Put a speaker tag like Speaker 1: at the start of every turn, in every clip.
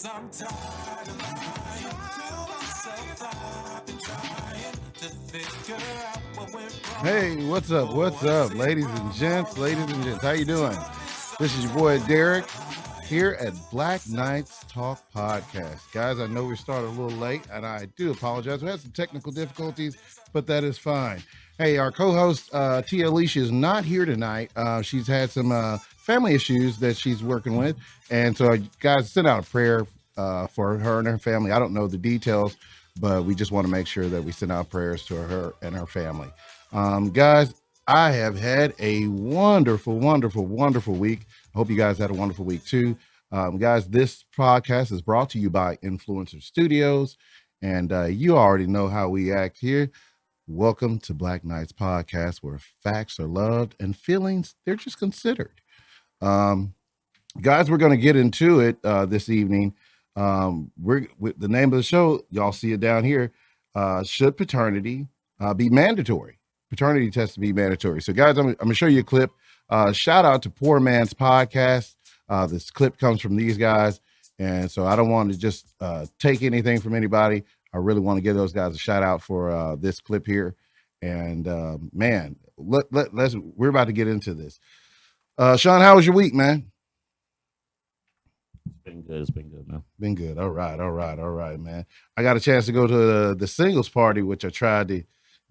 Speaker 1: 'Cause I'm tired of lying to myself. I've been trying to figure out what went wrong.
Speaker 2: Hey, what's up? What's up, ladies and gents? Ladies and gents, how you doing? This is your boy Derek here at Black Knights Talk Podcast. Guys, I know we started a little late, and I do apologize. We had some technical difficulties, but that is fine. Hey, our co-host Tia Alicia is not here tonight. She's had some family issues that she's working with, and so guys, send out a prayer for her and her family. I don't know the details, but we just want to make sure that we send out prayers to her and her family. Guys, I have had a wonderful, wonderful, wonderful week. I hope you guys had a wonderful week too. Guys, this podcast is brought to you by Influencer Studios, and you already know how we act here. Welcome to Black Knights Podcast, where facts are loved and feelings, they're just considered. Um, Guys, we're going to get into it this evening. The name of the show, y'all see it down here. Should paternity be mandatory? Paternity test to be mandatory. So, guys, I'm going to show you a clip. Shout out to Poor Man's Podcast. This clip comes from these guys. And so I don't want to just take anything from anybody. I really want to give those guys a shout out for this clip here. And man, we're about to get into this. Sean, how was your week, man?
Speaker 3: It's been good, man.
Speaker 2: Been good. All right, man. I got a chance to go to the singles party, which I tried to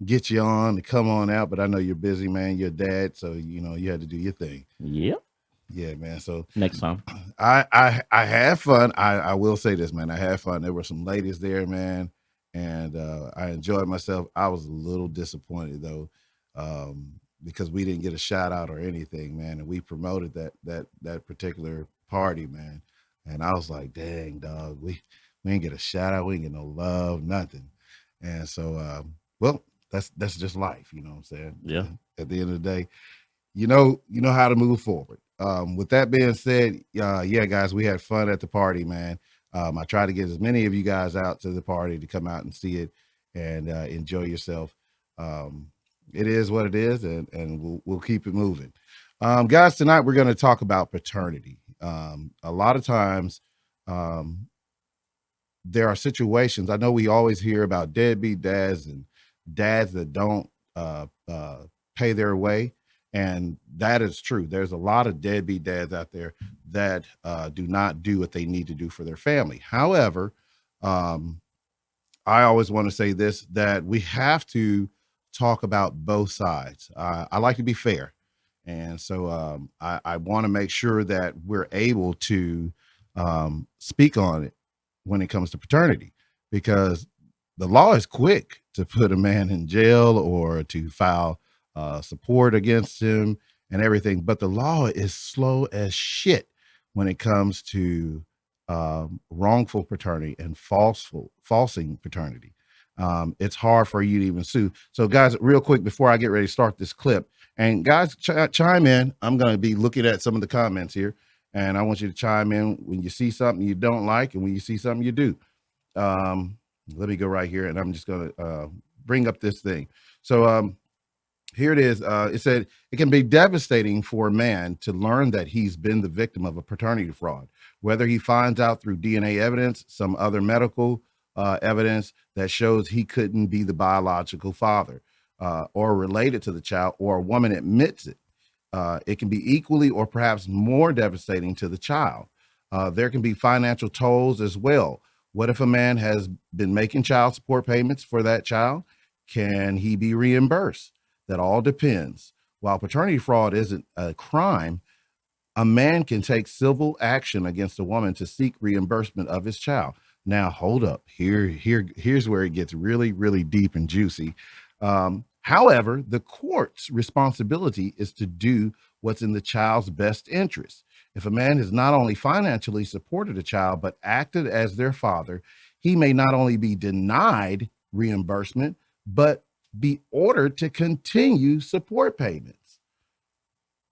Speaker 2: get you on to come on out, but I know you're busy, man. You're a dad, so you had to do your thing.
Speaker 3: Yep.
Speaker 2: Yeah, man. So
Speaker 3: Next time.
Speaker 2: I had fun. I will say this, man. I had fun. There were some ladies there, man, and I enjoyed myself. I was a little disappointed though, because we didn't get a shout out or anything, man. And we promoted that particular party, man. And I was like, dang, dog, we ain't get a shout out, we ain't get no love, nothing. And so, well, that's just life, you know what I'm saying?
Speaker 3: Yeah.
Speaker 2: At the end of the day, you know how to move forward. With that being said, yeah, guys, we had fun at the party, man. I tried to get as many of you guys out to the party to come out and see it and enjoy yourself. It is what it is, and we'll keep it moving. Guys, tonight we're going to talk about paternity. A lot of times, there are situations. I know we always hear about deadbeat dads and dads that don't pay their way, and that is true. There's a lot of deadbeat dads out there that do not do what they need to do for their family. However, I always want to say this, that we have to talk about both sides. I like to be fair. And so I want to make sure that we're able to speak on it when it comes to paternity, because the law is quick to put a man in jail or to file support against him and everything. But the law is slow as shit when it comes to wrongful paternity and falsing paternity. It's hard for you to even sue. So, guys, real quick before I get ready to start this clip, and guys, chime in. I'm going to be looking at some of the comments here, and I want you to chime in when you see something you don't like and when you see something you do. Let me go right here, and I'm just going to bring up this thing. So here it is. It said, it can be devastating for a man to learn that he's been the victim of a paternity fraud, whether he finds out through DNA evidence, some other medical evidence that shows he couldn't be the biological father or related to the child, or a woman admits it. It can be equally or perhaps more devastating to the child. There can be financial tolls as well. What if a man has been making child support payments for that child? Can he be reimbursed? That all depends. While paternity fraud isn't a crime, a man can take civil action against a woman to seek reimbursement of his child. Now, hold up. Here's where it gets really, really deep and juicy. However, the court's responsibility is to do what's in the child's best interest. If a man has not only financially supported a child, but acted as their father, he may not only be denied reimbursement, but be ordered to continue support payments.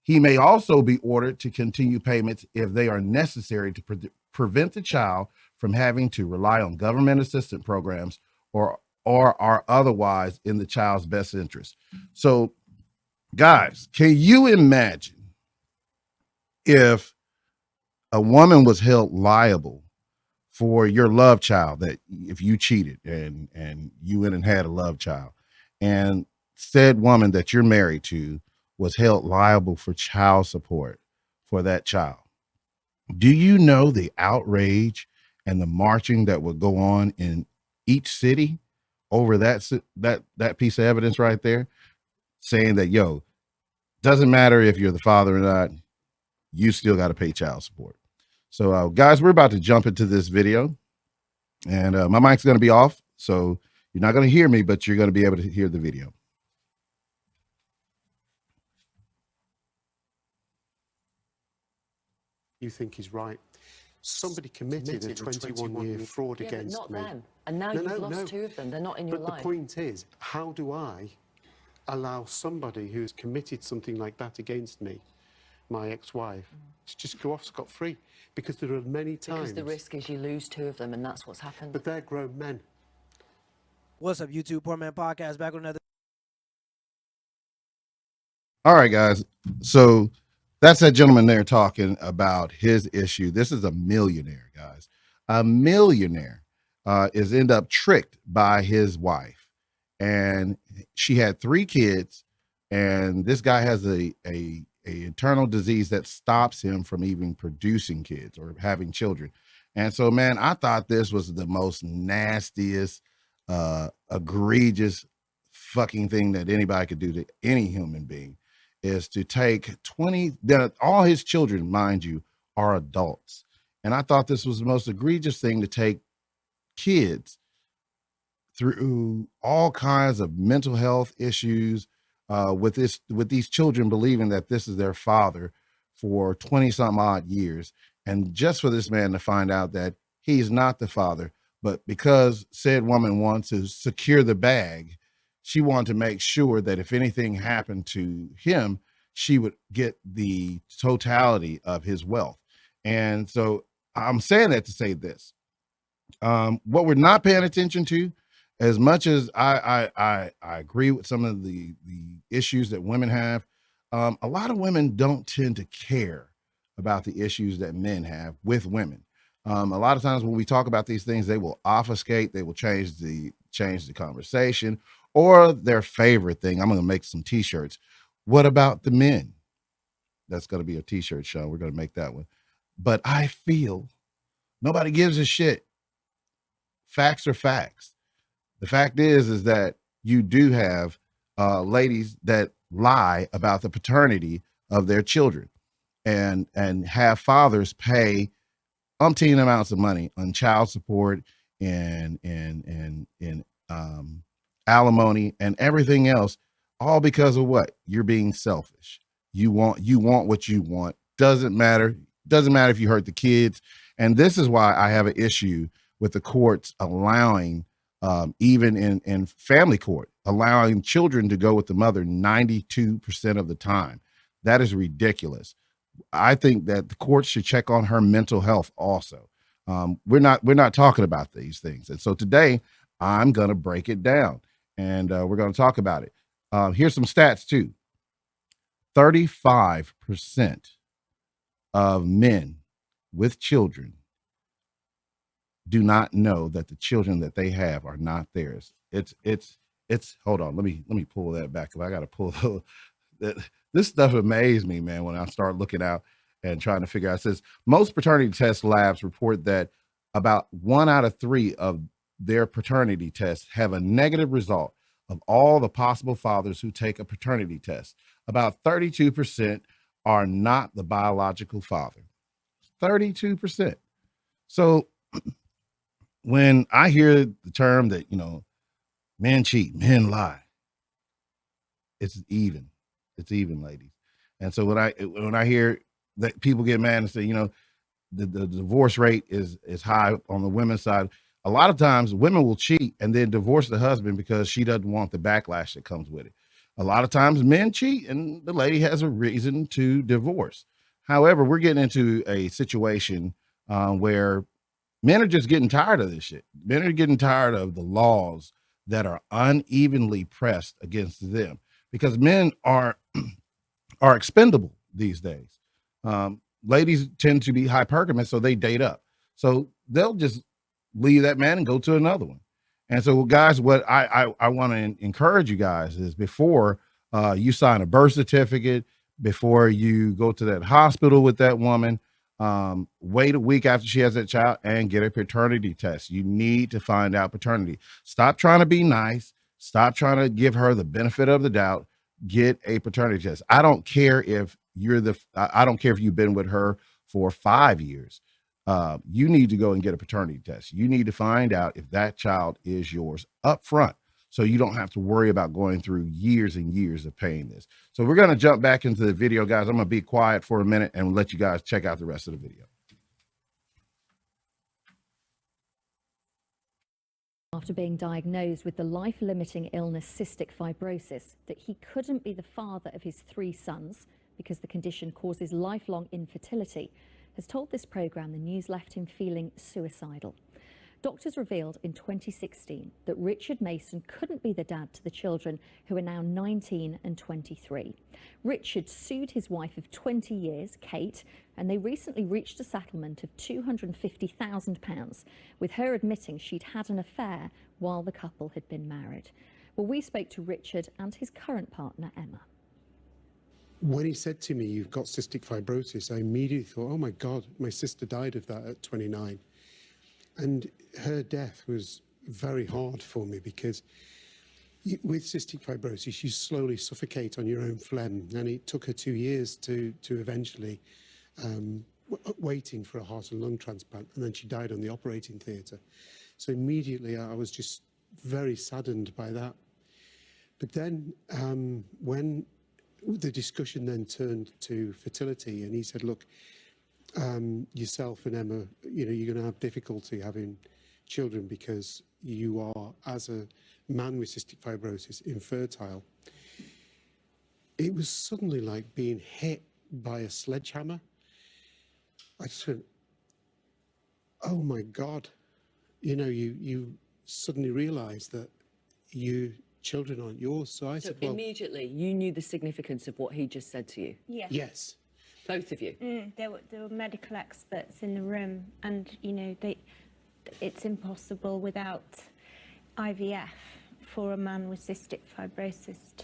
Speaker 2: He may also be ordered to continue payments if they are necessary to prevent the child from having to rely on government assistance programs or are otherwise in the child's best interest. So, guys, can you imagine if a woman was held liable for your love child, that if you cheated and you went and had a love child, and said woman that you're married to was held liable for child support for that child, do you know the outrage and the marching that would go on in each city over that piece of evidence right there, saying that, yo, doesn't matter if you're the father or not, you still got to pay child support. So, guys, we're about to jump into this video, and my mic's going to be off, so you're not going to hear me, but you're going to be able to hear the video.
Speaker 3: You think is right. Somebody committed a 21-year fraud against
Speaker 4: not
Speaker 3: me.
Speaker 4: them. And now you've lost two of them. They're not in your life.
Speaker 3: But the point is, how do I allow somebody who's committed something like that against me, my ex-wife, to just go off scot-free? Because there are many times...
Speaker 4: Because the risk is you lose two of them, and that's what's happened.
Speaker 3: But they're grown men.
Speaker 5: What's up, YouTube? Poor Man Podcast, back with another.
Speaker 2: All right, guys. So that's that gentleman there talking about his issue. This is a millionaire, guys. A millionaire is end up tricked by his wife, and she had 3 kids, and this guy has a internal disease that stops him from even producing kids or having children. And so, man, I thought this was the most nastiest, egregious fucking thing that anybody could do to any human being, is to take 20, that all his children, mind you, are adults. And I thought this was the most egregious thing, to take kids through all kinds of mental health issues, with these children believing that this is their father for 20 some odd years. And just for this man to find out that he's not the father, but because said woman wants to secure the bag, she wanted to make sure that if anything happened to him, she would get the totality of his wealth. And so I'm saying that to say this. What we're not paying attention to, as much as I agree with some of the issues that women have, a lot of women don't tend to care about the issues that men have with women. A lot of times when we talk about these things, they will obfuscate, they will change the conversation, or their favorite thing. I'm going to make some t-shirts. What about the men? That's going to be a t-shirt show. We're going to make that one. But I feel nobody gives a shit. Facts are facts. The fact is that you do have ladies that lie about the paternity of their children, and have fathers pay umpteen amounts of money on child support and alimony and everything else, all because of what? You're being selfish. You want what you want. Doesn't matter if you hurt the kids. And this is why I have an issue with the courts allowing, even in family court, allowing children to go with the mother 92% of the time. That is ridiculous. I think that the courts should check on her mental health also. We're not talking about these things. And so today I'm going to break it down, and we're going to talk about it. Here's some stats too. 35% of men with children do not know that the children that they have are not theirs. It's hold on. Let me pull that back. I got to pull that. This stuff amazed me, man, when I start looking out and trying to figure out. It says most paternity test labs report that about 1 out of 3 of their paternity tests have a negative result of all the possible fathers who take a paternity test. About 32% are not the biological father. 32%. So when I hear the term that, men cheat, men lie, it's even, ladies. And so when I hear that people get mad and say, the divorce rate is high on the women's side, a lot of times women will cheat and then divorce the husband because she doesn't want the backlash that comes with it. A lot of times men cheat and the lady has a reason to divorce. However, we're getting into a situation where men are just getting tired of this shit. Men are getting tired of the laws that are unevenly pressed against them, because men are expendable these days. Ladies tend to be hypergamous, so they date up. So they'll just leave that man and go to another one. And so, guys, what I want to encourage you guys is before you sign a birth certificate, before you go to that hospital with that woman, wait a week after she has that child and get a paternity test. You need to find out paternity. Stop trying to be nice. Stop trying to give her the benefit of the doubt. Get a paternity test. I don't care if I don't care if you've been with her for 5 years. You need to go and get a paternity test. You need to find out if that child is yours up front, so you don't have to worry about going through years and years of paying this. So we're going to jump back into the video, guys. I'm going to be quiet for a minute and let you guys check out the rest of the video.
Speaker 6: After being diagnosed with the life-limiting illness cystic fibrosis, that he couldn't be the father of his 3 sons because the condition causes lifelong infertility, has told this programme the news left him feeling suicidal. Doctors revealed in 2016 that Richard Mason couldn't be the dad to the children, who are now 19 and 23. Richard sued his wife of 20 years, Kate, and they recently reached a settlement of £250,000, with her admitting she'd had an affair while the couple had been married. Well, we spoke to Richard and his current partner, Emma.
Speaker 3: When he said to me, "You've got cystic fibrosis," I immediately thought, oh my God, my sister died of that at 29. And her death was very hard for me because with cystic fibrosis, you slowly suffocate on your own phlegm. And it took her 2 years to eventually waiting for a heart and lung transplant. And then she died on the operating theatre. So immediately I was just very saddened by that. But then when the discussion then turned to fertility, and he said, look, yourself and Emma, you're going to have difficulty having children because you are, as a man with cystic fibrosis, infertile. It was suddenly like being hit by a sledgehammer. I just went, oh my God. You suddenly realise that you children aren't yours. So I said, well,
Speaker 4: immediately you knew the significance of what he just said to you?
Speaker 7: Yeah.
Speaker 3: yes.
Speaker 4: Both of you?
Speaker 7: There were medical experts in the room, and it's impossible without IVF for a man with cystic fibrosis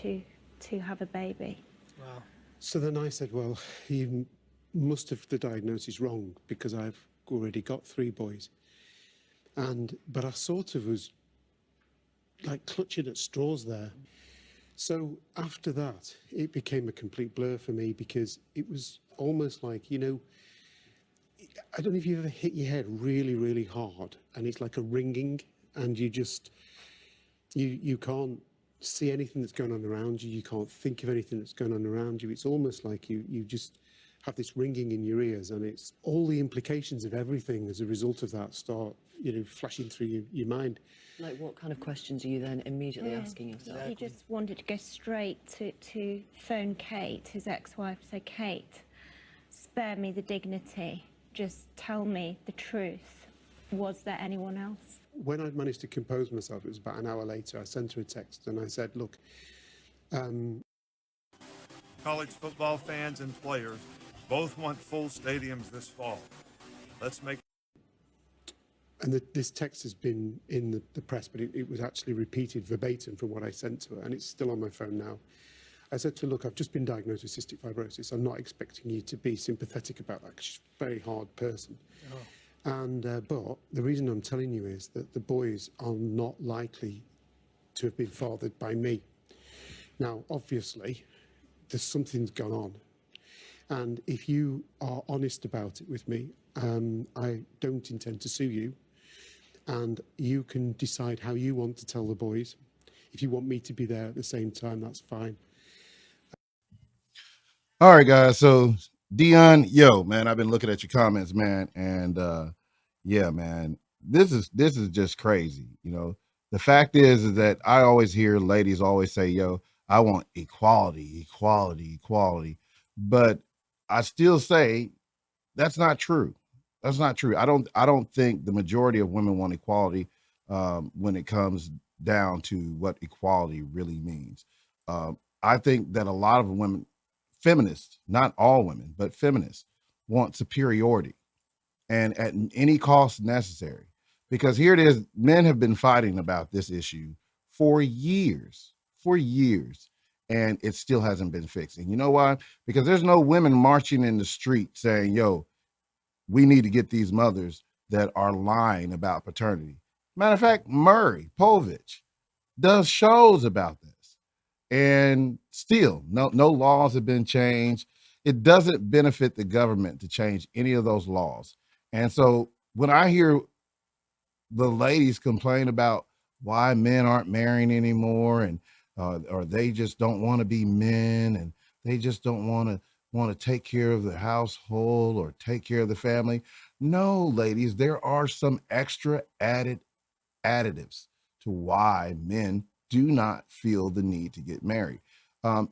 Speaker 7: to have a baby.
Speaker 5: Wow.
Speaker 3: So then I said, well, you must have the diagnosis wrong because I've already got 3 boys. But I sort of was like clutching at straws there. So after that, it became a complete blur for me because it was almost like, I don't know if you've ever hit your head really, really hard and it's like a ringing and you just, you can't see anything that's going on around you. You can't think of anything that's going on around you. It's almost like you just have this ringing in your ears, and it's all the implications of everything as a result of that start, flashing through your mind.
Speaker 4: Like, what kind of questions are you then immediately asking yourself?
Speaker 7: He just wanted to go straight to phone Kate, his ex-wife, say, Kate, spare me the dignity, just tell me the truth. Was there anyone else?
Speaker 3: When I'd managed to compose myself, it was about an hour later, I sent her a text and I said, look,
Speaker 8: college football fans and players both want full stadiums this fall. Let's make.
Speaker 3: And this text has been in the press, but it was actually repeated verbatim from what I sent to her, and it's still on my phone now. I said to her, look, I've just been diagnosed with cystic fibrosis. I'm not expecting you to be sympathetic about that, because she's a very hard person. Oh. And but the reason I'm telling you is that the boys are not likely to have been fathered by me. Now, obviously, there's something's gone on. And if you are honest about it with me, I don't intend to sue you. And you can decide how you want to tell the boys. If you want me to be there at the same time, that's fine.
Speaker 2: All right, guys. So Dion, man, I've been looking at your comments, man. And yeah, man, this is just crazy. The fact is that I always hear ladies always say, I want equality, equality, equality. But I still say that's not true. That's not true. I don't think the majority of women want equality when it comes down to what equality really means. I think that a lot of women, feminists, not all women, but feminists, want superiority, and at any cost necessary. because here it is. Men have been fighting about this issue for years, and it still hasn't been fixed. And you know why? Because there's no women marching in the street saying, yo, we need to get these mothers that are lying about paternity. Matter of fact, Murray Povich does shows about this. And still, no laws have been changed. It doesn't benefit the government to change any of those laws. And so when I hear the ladies complain about why men aren't marrying anymore, and or they just don't want to be men, and they just don't want to take care of the household or take care of the family. No, ladies, there are some extra additives to why men do not feel the need to get married.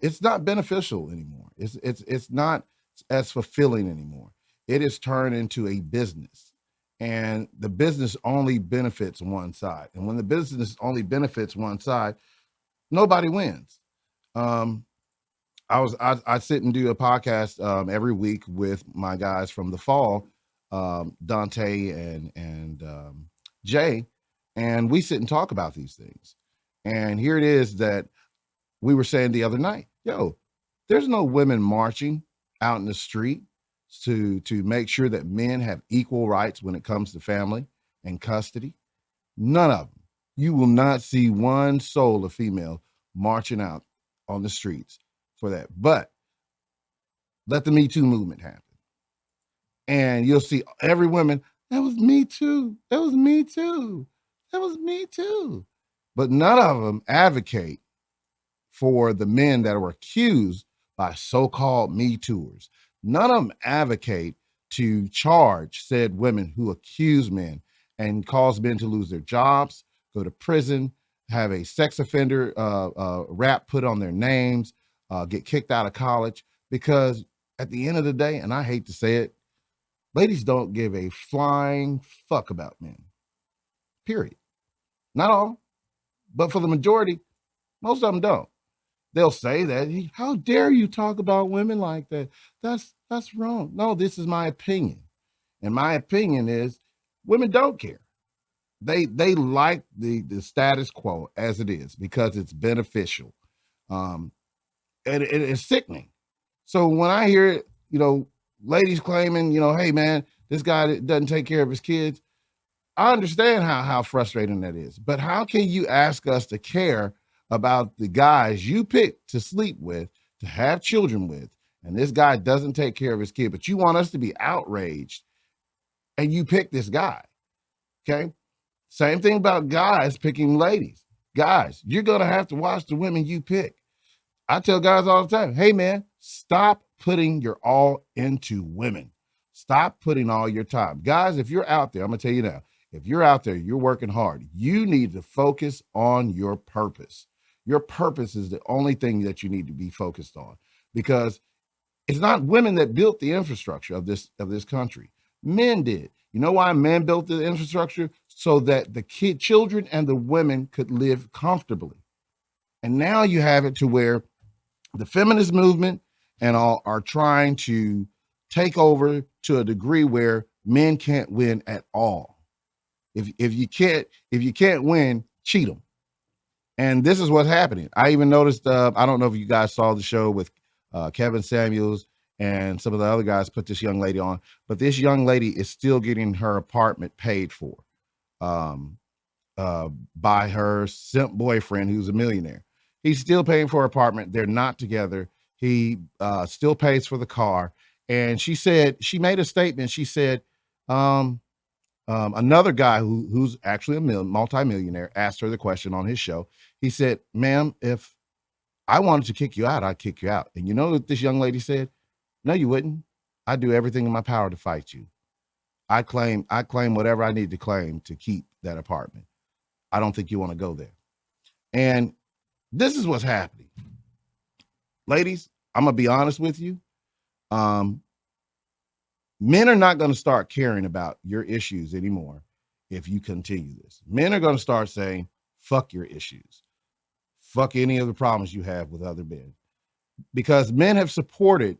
Speaker 2: It's not beneficial anymore. It's not as fulfilling anymore. It is turned into a business, and the business only benefits one side. And when the business only benefits one side, nobody wins. Um, I sit and do a podcast every week with my guys from the fall, Dante and Jay, and we sit and talk about these things. And here it is that we were saying the other night, yo, there's no women marching out in the street to make sure that men have equal rights when it comes to family and custody. None of them. You will not see one soul of female marching out on the streets for that. But let the Me Too movement happen. And you'll see every woman, that was me too. That was me too. That was me too. But none of them advocate for the men that were accused by so-called Me Tooers. None of them advocate to charge said women who accuse men and cause men to lose their jobs, go to prison, have a sex offender rap put on their names, get kicked out of college. Because at the end of the day, and I hate to say it, ladies don't give a flying fuck about men. Period. Not all, but for the majority, most of them don't. They'll say that, how dare you talk about women like that? That's wrong. No, this is my opinion. And my opinion is women don't care. They like the status quo as it is because it's beneficial. And it's sickening. So when I hear, ladies claiming, hey man, this guy doesn't take care of his kids, I understand how frustrating that is. But how can you ask us to care about the guys you pick to sleep with, to have children with, and this guy doesn't take care of his kid, but you want us to be outraged and you pick this guy? Okay. Same thing about guys picking ladies. Guys, you're going to have to watch the women you pick. I tell guys all the time, hey man, stop putting your all into women. Stop putting all your time. Guys, if you're out there, I'm going to tell you now, if you're out there, you're working hard, you need to focus on your purpose. Your purpose is the only thing that you need to be focused on, because it's not women that built the infrastructure of this country. Men did. You know why men built the infrastructure? So that the children and the women could live comfortably. And now you have it to where the feminist movement and all are trying to take over to a degree where men can't win at all. If you can't win, cheat them. And this is what's happening. I even noticed, I don't know if you guys saw the show with Kevin Samuels and some of the other guys put this young lady on, but this young lady is still getting her apartment paid for by her simp boyfriend who's a millionaire. He's still paying for her apartment. They're not together. He still pays for the car. And she made a statement. She said, another guy who's actually a multimillionaire asked her the question on his show. He said, ma'am, if I wanted to kick you out, I'd kick you out. And you know what this young lady said? No, you wouldn't. I'd do everything in my power to fight you. I claim whatever I need to claim to keep that apartment. I don't think you want to go there. And this is what's happening. Ladies, I'm going to be honest with you. Men are not going to start caring about your issues anymore if you continue this. Men are going to start saying, fuck your issues. Fuck any of the problems you have with other men. Because men have supported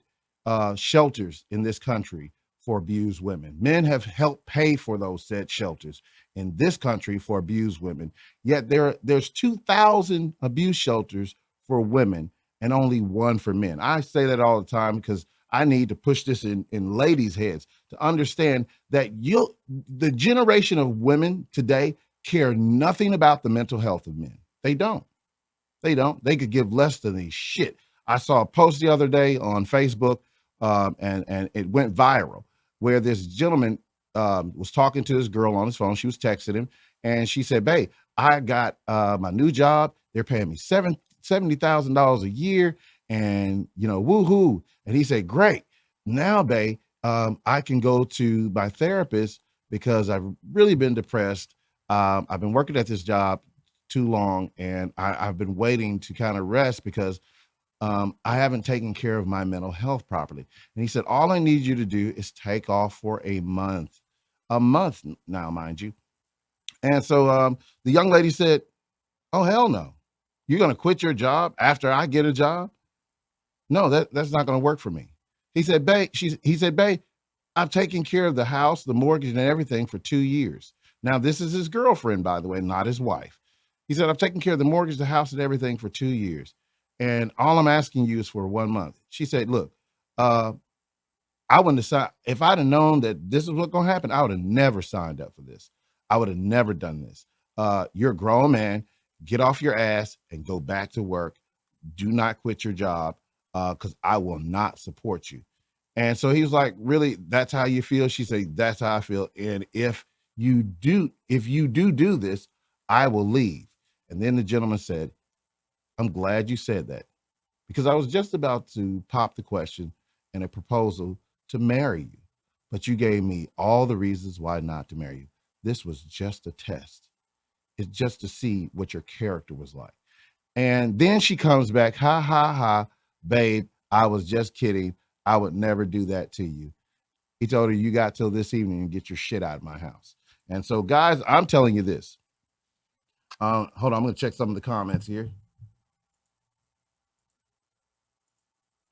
Speaker 2: shelters in this country for abused women. Men have helped pay for those said shelters in this country for abused women. Yet there's 2,000 abuse shelters for women and only one for men. I say that all the time because I need to push this in ladies' heads to understand that the generation of women today care nothing about the mental health of men. They don't. They don't. They could give less than a shit. I saw a post the other day on Facebook, and it went viral, where this gentleman was talking to his girl on his phone. She was texting him, and she said, "Babe, I got my new job. They're paying me $70,000 a year, and woohoo!" And he said, "Great. Now, babe, I can go to my therapist because I've really been depressed. I've been working at this job too long, and I've been waiting to kind of rest because I haven't taken care of my mental health properly." And he said, "All I need you to do is take off for a month now, mind you." And so the young lady said, "Oh, hell no. You're going to quit your job after I get a job? No, that's not going to work for me." He said, "Babe, I've taken care of the house, the mortgage, and everything for 2 years." Now, this is his girlfriend, by the way, not his wife. He said, "I've taken care of the mortgage, the house, and everything for 2 years. And all I'm asking you is for 1 month." She said, "Look, uh, I wouldn't have signed if I'd have known that this is what's going to happen. I would have never signed up for this. I would have never done this. You're a grown man. Get off your ass and go back to work. Do not quit your job because I will not support you." And so he was like, "Really, that's how you feel?" She said, "That's how I feel. And if you do this, I will leave." And then the gentleman said, "I'm glad you said that because I was just about to pop the question and a proposal to marry you, but you gave me all the reasons why not to marry you. This was just a test. It's just to see what your character was like." And then she comes back, "Ha ha ha, babe, I was just kidding. I would never do that to you." He told her, "You got till this evening and get your shit out of my house." And so, guys, I'm telling you this. Hold on, I'm going to check some of the comments here.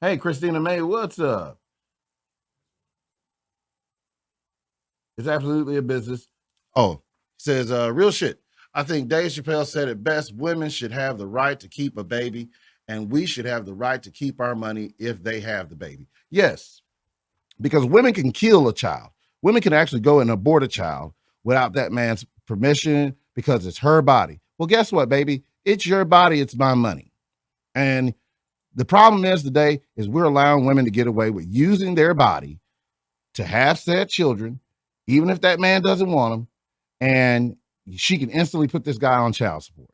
Speaker 2: Hey, Christina May, what's up? It's absolutely a business. Oh, says real shit. I think Dave Chappelle said it best. Women should have the right to keep a baby, and we should have the right to keep our money if they have the baby. Yes, because women can kill a child. Women can actually go and abort a child without that man's permission because it's her body. Well, guess what, baby? It's your body. It's my money. And the problem is today is we're allowing women to get away with using their body to have said children, even if that man doesn't want them, and she can instantly put this guy on child support.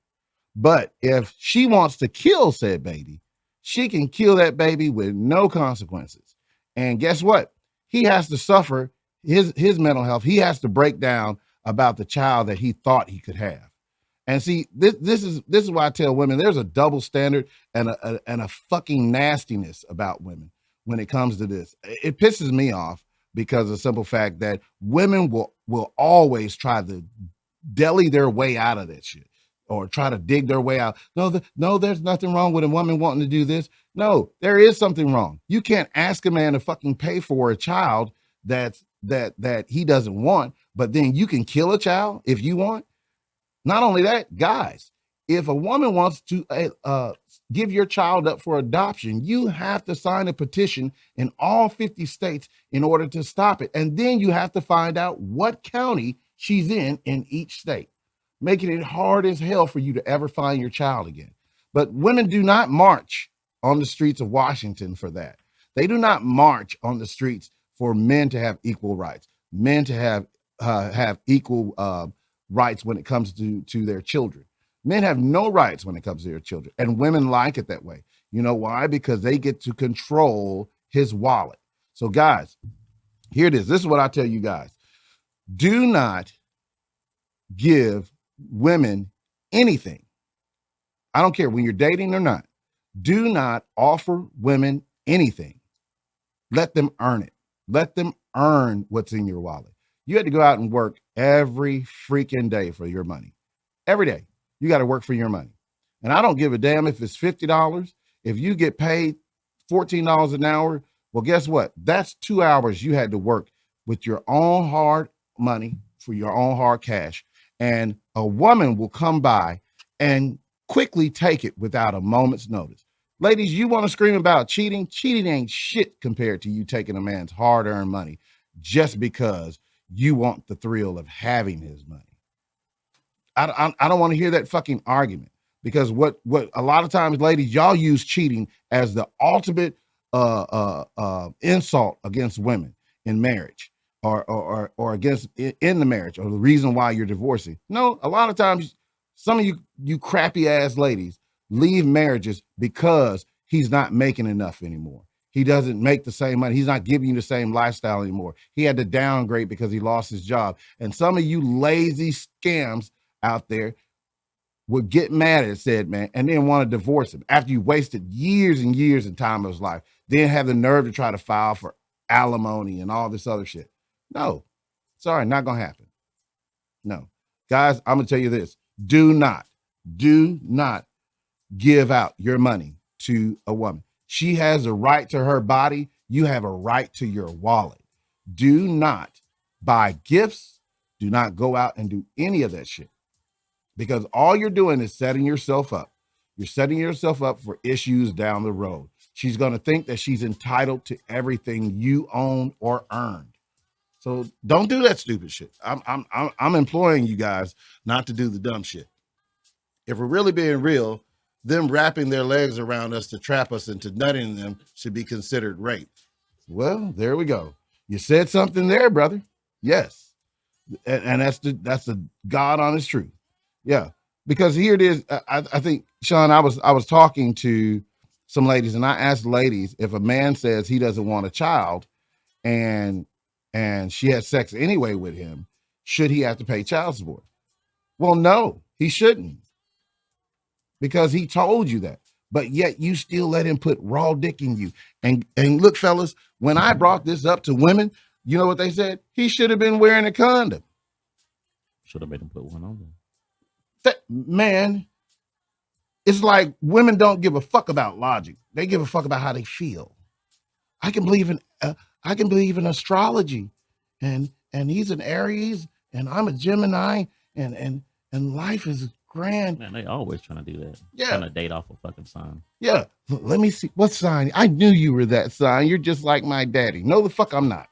Speaker 2: But if she wants to kill said baby, she can kill that baby with no consequences. And guess what? He has to suffer his mental health. He has to break down about the child that he thought he could have. And see, this is why I tell women there's a double standard and a fucking nastiness about women when it comes to this. It pisses me off because of the simple fact that women will always try to deli their way out of that shit or try to dig their way out. No, there's nothing wrong with a woman wanting to do this. No, there is something wrong. You can't ask a man to fucking pay for a child that he doesn't want, but then you can kill a child if you want. Not only that, guys, if a woman wants to give your child up for adoption, you have to sign a petition in all 50 states in order to stop it. And then you have to find out what county she's in each state, making it hard as hell for you to ever find your child again. But women do not march on the streets of Washington for that. They do not march on the streets for men to have equal rights, men to have equal rights when it comes to their children. Men have no rights when it comes to their children, and women like it that way. You know why? Because they get to control his wallet. So, guys, here it is. This is what I tell you guys. Do not give women anything. I don't care when you're dating or not. Do not offer women anything. Let them earn it. Let them earn what's in your wallet. You had to go out and work every freaking day for your money. Every day. You got to work for your money. And I don't give a damn if it's $50. If you get paid $14 an hour, well, guess what? That's 2 hours you had to work with your own hard money for your own hard cash. and a woman will come by and quickly take it without a moment's notice. Ladies, you want to scream about cheating? Cheating ain't shit compared to you taking a man's hard-earned money just because you want the thrill of having his money. I don't want to hear that fucking argument, because what a lot of times, ladies, y'all use cheating as the ultimate insult against women in marriage, or against in the marriage, or the reason why you're divorcing. No, a lot of times, some of you crappy ass ladies leave marriages because he's not making enough anymore. He doesn't make the same money. He's not giving you the same lifestyle anymore. He had to downgrade because he lost his job. And some of you lazy scams out there would get mad at said man and then want to divorce him after you wasted years and years and time of his life, then have the nerve to try to file for alimony and all this other shit. No, sorry, not gonna happen. No, guys, I'm gonna tell you this: do not give out your money to a woman. She has a right to her body. You have a right to your wallet. Do not buy gifts. Do not go out and do any of that shit, because all you're doing is setting yourself up. You're setting yourself up for issues down the road. She's going to think that she's entitled to everything you own or earned. So don't do that stupid shit. I'm imploring you guys not to do the dumb shit. If we're really being real, them wrapping their legs around us to trap us into nutting them should be considered rape. Well, there we go. You said something there, brother. Yes. And that's the God honest truth. Yeah. Because here it is. I think, Sean, I was talking to some ladies, and I asked ladies, if a man says he doesn't want a child and she has sex anyway with him, should he have to pay child support? Well, no, he shouldn't, because he told you that. But yet you still let him put raw dick in you. And look, fellas, when I brought this up to women, you know what they said? He should have been wearing a condom.
Speaker 9: Should have made him put one on there.
Speaker 2: Man, it's like women don't give a fuck about logic. They give a fuck about how they feel. I can believe in astrology, and he's an Aries, and I'm a Gemini, and life is grand.
Speaker 9: Man, they always trying to do that.
Speaker 2: Yeah.
Speaker 9: Trying to date off a fucking sign.
Speaker 2: Yeah. Let me see. What sign? I knew you were that sign. You're just like my daddy. No, the fuck I'm not.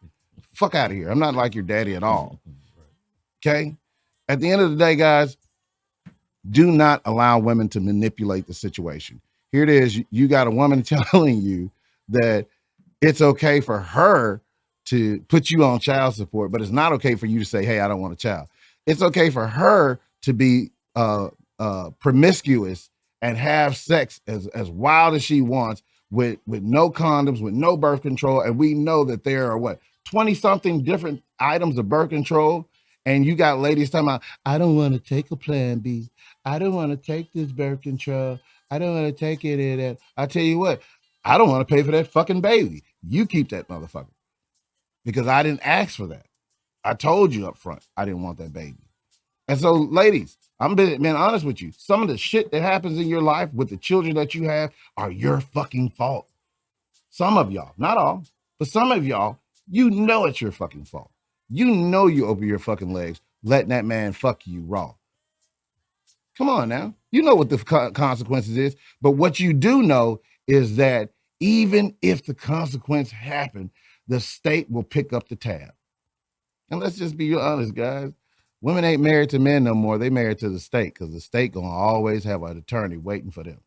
Speaker 2: Fuck out of here. I'm not like your daddy at all. Okay? At the end of the day, guys, do not allow women to manipulate the situation. Here it is. You got a woman telling you that it's okay for her to put you on child support, but it's not okay for you to say, hey, I don't want a child. It's okay for her to be promiscuous and have sex as wild as she wants with no condoms, with no birth control. And we know that there are 20 something different items of birth control. And you got ladies talking about, I don't want to take a plan B. I don't want to take this birth control. I don't want to take it. I tell you what, I don't want to pay for that fucking baby. You keep that motherfucker, because I didn't ask for that. I told you up front I didn't want that baby. And so, ladies, I'm being honest with you. Some of the shit that happens in your life with the children that you have are your fucking fault. Some of y'all, not all, but some of y'all, you know it's your fucking fault. You know you open your fucking legs, letting that man fuck you raw. Come on now. You know what the consequences is. But what you do know is that even if the consequence happened, the state will pick up the tab. And let's just be honest, guys. Women ain't married to men no more. They married to the state, because the state gonna always have an attorney waiting for them.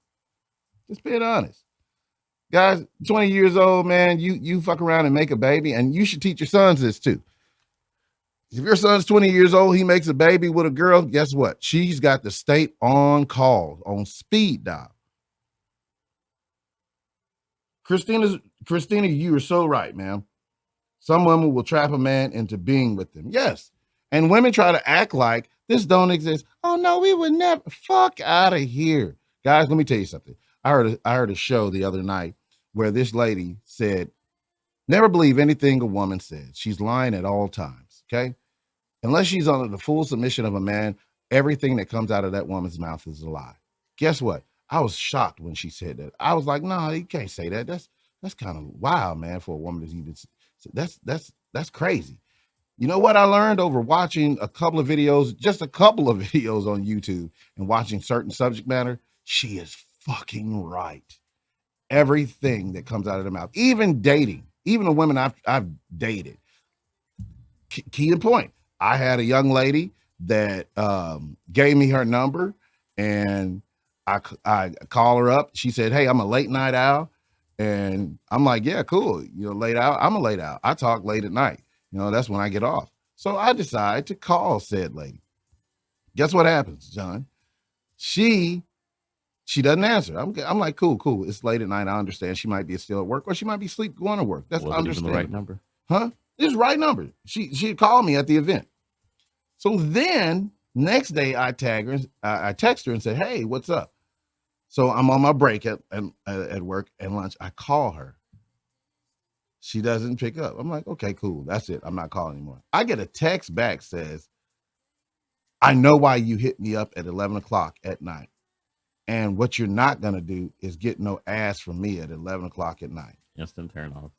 Speaker 2: Just being honest. Guys, 20 years old, man, you fuck around and make a baby, and you should teach your sons this too. If your son's 20 years old, he makes a baby with a girl, guess what? She's got the state on call, on speed dial. Christina, you are so right, man. Some women will trap a man into being with them. Yes. And women try to act like this don't exist. Oh no, we would never. Fuck out of here. Guys, let me tell you something. I heard a show the other night where this lady said, never believe anything a woman says. She's lying at all times. Okay. Unless she's under the full submission of a man, everything that comes out of that woman's mouth is a lie. Guess what? I was shocked when she said that. I was like, no, you can't say that. That's kind of wild, man, for a woman to even. That's crazy. You know what I learned over watching a couple of videos, just a couple of videos on YouTube and watching certain subject matter? She is fucking right. Everything that comes out of their mouth, even dating, even the women I've dated. Key and point. I had a young lady that gave me her number, and I call her up. She said, "Hey, I'm a late night owl," and I'm like, "Yeah, cool. You're a late owl. I'm a late owl. I talk late at night. You know, that's when I get off." So I decide to call said lady. Guess what happens, John? She doesn't answer. I'm like, cool. It's late at night. I understand. She might be still at work, or she might be asleep going to work. That's
Speaker 9: Was it even the
Speaker 2: understandable.
Speaker 9: right number?
Speaker 2: Huh? It's the right number. She called me at the event. So then next day I tag her, I text her and say, "Hey, what's up?" So I'm on my break at work and lunch. I call her. She doesn't pick up. I'm like, okay, cool. That's it. I'm not calling anymore. I get a text back says, "I know why you hit me up at 11 o'clock at night. And what you're not going to do is get no ass from me at 11 o'clock at night."
Speaker 9: Instant turn off.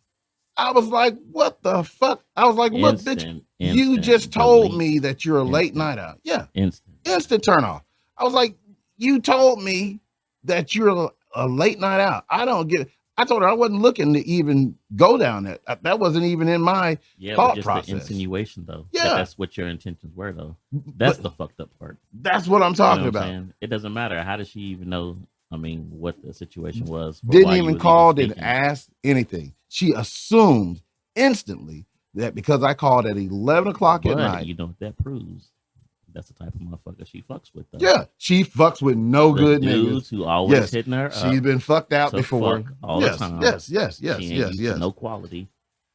Speaker 2: I was like, what the fuck? I was like, what, bitch? You just told me that you're a late night out. Yeah. Instant turn off. I was like, you told me that you're a late night out. I don't get it. I told her I wasn't looking to even go down that. That wasn't even in my thought
Speaker 9: just
Speaker 2: process.
Speaker 9: The insinuation, though.
Speaker 2: Yeah.
Speaker 9: That's what your intentions were, though. That's the fucked up part.
Speaker 2: That's what I'm talking
Speaker 9: You know what
Speaker 2: about.
Speaker 9: I'm saying? It doesn't matter. How does she even know, I mean, what the situation was?
Speaker 2: Didn't even call, didn't ask anything. She assumed instantly that because I called at 11 o'clock at night.
Speaker 9: You know what that proves? That's the type of motherfucker she fucks with, though.
Speaker 2: Yeah, she fucks with no
Speaker 9: the
Speaker 2: good
Speaker 9: dudes
Speaker 2: niggas
Speaker 9: who always hitting her.
Speaker 2: She's been fucked out before
Speaker 9: all the time.
Speaker 2: Yes.
Speaker 9: She ain't used to no quality.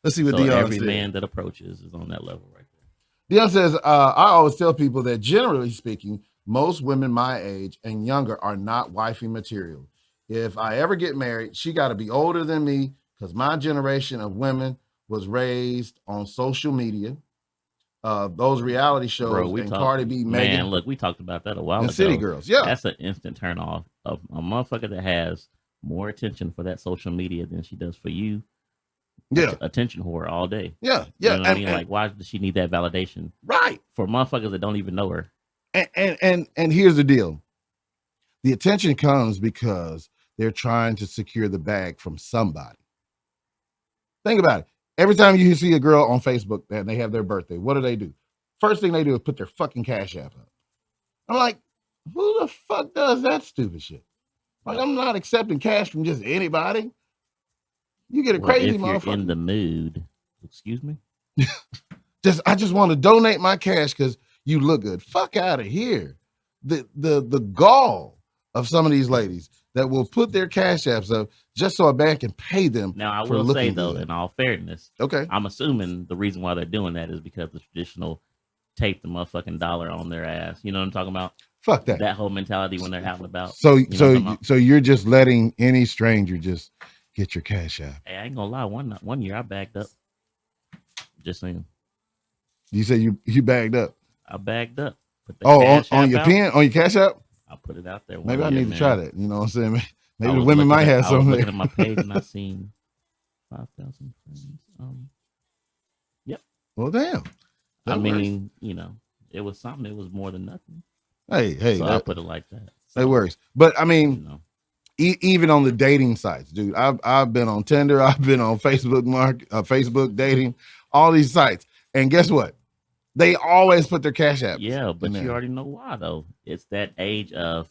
Speaker 2: Let's see what
Speaker 9: so
Speaker 2: Dion
Speaker 9: every
Speaker 2: said.
Speaker 9: man that approaches is on that level right there.
Speaker 2: Dion says, I always tell people that generally speaking, most women my age and younger are not wifey material. If I ever get married, she got to be older than me because my generation of women was raised on social media. Those reality shows and Cardi B, Megan.
Speaker 9: Man, look, we talked about that a while ago.
Speaker 2: City Girls, yeah.
Speaker 9: That's an instant turn off of a motherfucker that has more attention for that social media than she does for you.
Speaker 2: Yeah.
Speaker 9: Attention whore all day.
Speaker 2: Yeah.
Speaker 9: You know what I mean? Like, why does she need that validation?
Speaker 2: Right.
Speaker 9: For motherfuckers that don't even know her.
Speaker 2: And here's the deal. The attention comes because they're trying to secure the bag from somebody. Think about it. Every time you see a girl on Facebook and they have their birthday, what do? First thing they do is put their fucking Cash App up. I'm like, who the fuck does that stupid shit? Like, I'm not accepting cash from just anybody. You get a crazy motherfucker.
Speaker 9: If you're in the mood, excuse me?
Speaker 2: I just want to donate my cash because you look good. Fuck out of here. The gall of some of these ladies that will put their Cash Apps up just so a bank can pay them.
Speaker 9: Now, I will say, though,
Speaker 2: good.
Speaker 9: In all fairness,
Speaker 2: okay,
Speaker 9: I'm assuming the reason why they're doing that is because the traditional tape the motherfucking dollar on their ass. You know what I'm talking about?
Speaker 2: Fuck that.
Speaker 9: That whole mentality when they're out and about.
Speaker 2: So you're just letting any stranger just get your Cash App.
Speaker 9: Hey, I ain't gonna lie. One year I bagged up. Just saying.
Speaker 2: You said you bagged up.
Speaker 9: I bagged up.
Speaker 2: On your pen, on your Cash App?
Speaker 9: I put it out there.
Speaker 2: Maybe I need to try that. You know what I'm saying? Maybe
Speaker 9: the
Speaker 2: women might have something.
Speaker 9: I was looking at my page and I seen 5,000 friends. Yep.
Speaker 2: Well, damn.
Speaker 9: I mean, you know, it was something. It was more than nothing.
Speaker 2: Hey.
Speaker 9: So I put it like that. So,
Speaker 2: it works. But I mean,
Speaker 9: you know.
Speaker 2: Even on the dating sites, dude, I've been on Tinder, I've been on Facebook dating, all these sites, and guess what? They always put their Cash App.
Speaker 9: Yeah, but you already know why though. It's that age of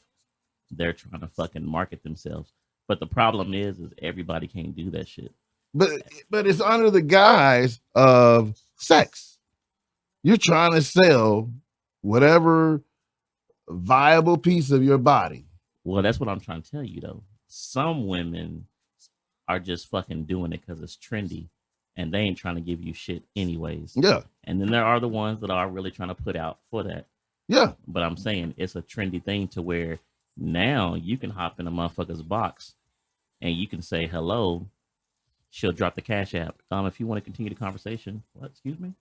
Speaker 9: they're trying to fucking market themselves. But the problem is everybody can't do that shit.
Speaker 2: But it's under the guise of sex. You're trying to sell whatever viable piece of your body.
Speaker 9: Well, that's what I'm trying to tell you, though. Some women are just fucking doing it because it's trendy, and they ain't trying to give you shit anyways.
Speaker 2: Yeah.
Speaker 9: And then there are the ones that are really trying to put out for that.
Speaker 2: Yeah.
Speaker 9: But I'm saying it's a trendy thing to where now you can hop in a motherfucker's box, and you can say hello. She'll drop the Cash App. If you want to continue the conversation. What? Excuse me?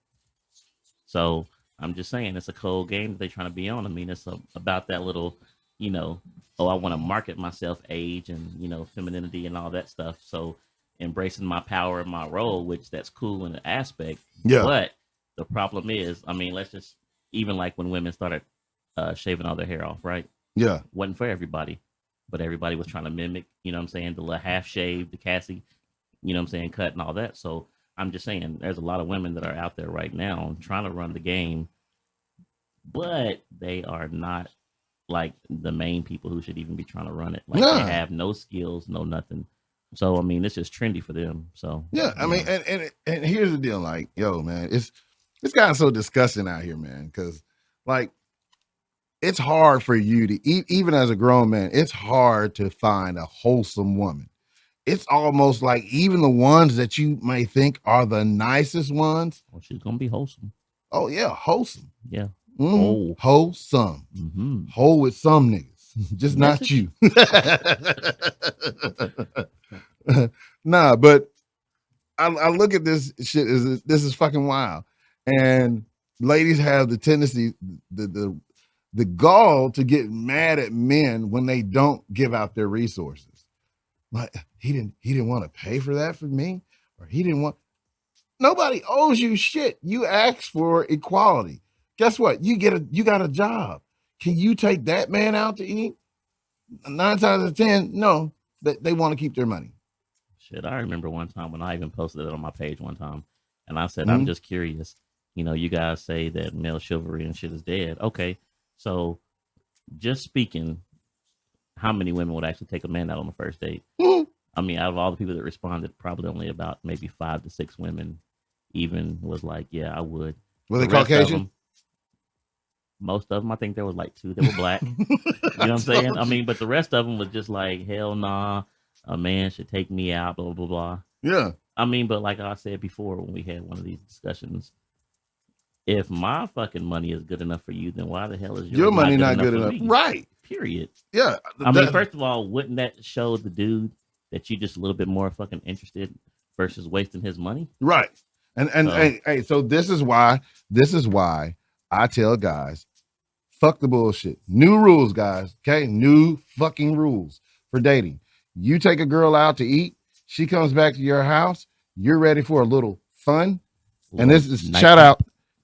Speaker 9: So I'm just saying it's a cold game that they're trying to be on. I mean, it's about that little, you know, I want to market myself age and, you know, femininity and all that stuff. So embracing my power and my role, which that's cool in an aspect.
Speaker 2: Yeah.
Speaker 9: But The problem is, I mean, let's just even like when women started shaving all their hair off, right?
Speaker 2: Yeah.
Speaker 9: Wasn't for everybody, but everybody was trying to mimic. You know what I'm saying? The little half shave, the Cassie. You know what I'm saying? Cut and all that. So I'm just saying, there's a lot of women that are out there right now trying to run the game, but they are not like the main people who should even be trying to run it. Like they
Speaker 2: Nah.
Speaker 9: have no skills, no nothing. So I mean, it's just trendy for them. So
Speaker 2: Yeah. I mean, and here's the deal. Like, yo, man, it's gotten so disgusting out here, man. Because like it's hard for you to eat, even as a grown man. It's hard to find a wholesome woman. It's almost like even the ones that you may think are the nicest ones.
Speaker 9: well, she's gonna be wholesome.
Speaker 2: Oh yeah, wholesome.
Speaker 9: Yeah.
Speaker 2: Mhm. Wholesome.
Speaker 9: Mm-hmm.
Speaker 2: Whole with some niggas, just not
Speaker 9: Message.
Speaker 2: you. Nah, but I look at this shit as this is fucking wild, and ladies have the tendency, the gall to get mad at men when they don't give out their resources. Like he didn't want to pay for that for me, or he didn't want. Nobody owes you shit. You asked for equality. Guess what? You got a job. Can you take that man out to eat? 9 times out of 10, no. They want to keep their money.
Speaker 9: Shit, I remember one time when I even posted it on my page one time, and I said,
Speaker 2: Mhm.
Speaker 9: I'm just curious. You know, you guys say that male chivalry and shit is dead. Okay, so just speaking, how many women would actually take a man out on the first date?
Speaker 2: Mhm.
Speaker 9: I mean, out of all the people that responded, probably only about maybe 5 to 6 women even was like, yeah, I would.
Speaker 2: Were
Speaker 9: The
Speaker 2: they
Speaker 9: rest of
Speaker 2: Caucasian?
Speaker 9: them, most of them, I think there was like 2 that were black. You know what I'm saying? I mean, but the rest of them was just like, hell nah, a man should take me out, blah, blah, blah.
Speaker 2: Yeah.
Speaker 9: I mean, but like I said before when we had one of these discussions, if my fucking money is good enough for you, then why the hell is
Speaker 2: Your money not good
Speaker 9: for
Speaker 2: enough.
Speaker 9: me?
Speaker 2: Right.
Speaker 9: Period.
Speaker 2: Yeah.
Speaker 9: I mean, first of all, wouldn't that show the dude that you just a little bit more fucking interested versus wasting his money?
Speaker 2: Right. And
Speaker 9: So-
Speaker 2: hey, so this is why I tell guys, fuck the bullshit. New rules, guys. Okay. New fucking rules for dating. You take a girl out to eat, she comes back to your house, you're ready for a little fun. And this is shout out,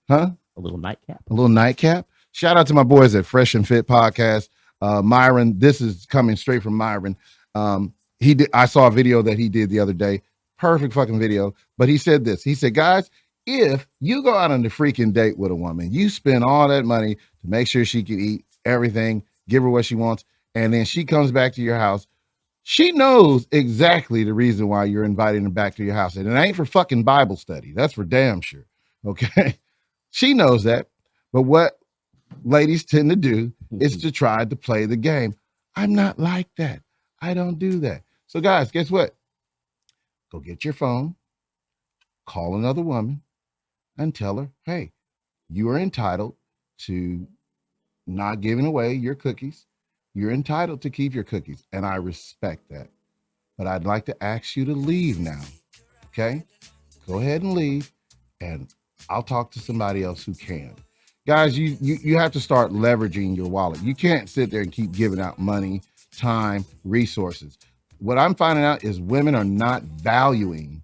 Speaker 2: huh?
Speaker 9: A little nightcap.
Speaker 2: A little nightcap. Shout out to my boys at Fresh and Fit Podcast. Myron, this is coming straight from Myron. I saw a video that he did the other day. Perfect fucking video. But he said this. He said, guys, if you go out on the freaking date with a woman, you spend all that money to make sure she can eat everything, give her what she wants, and then she comes back to your house. She knows exactly the reason why you're inviting her back to your house. And it ain't for fucking Bible study. That's for damn sure. Okay. She knows that. But what ladies tend to do is to try to play the game. I'm not like that. I don't do that. So, guys, guess what? Go get your phone, call another woman, and tell her, hey, you are entitled to not giving away your cookies. You're entitled to keep your cookies. And I respect that. But I'd like to ask you to leave now. Okay? Go ahead and leave, and I'll talk to somebody else who can. Guys, you have to start leveraging your wallet. You can't sit there and keep giving out money, time, resources. What I'm finding out is women are not valuing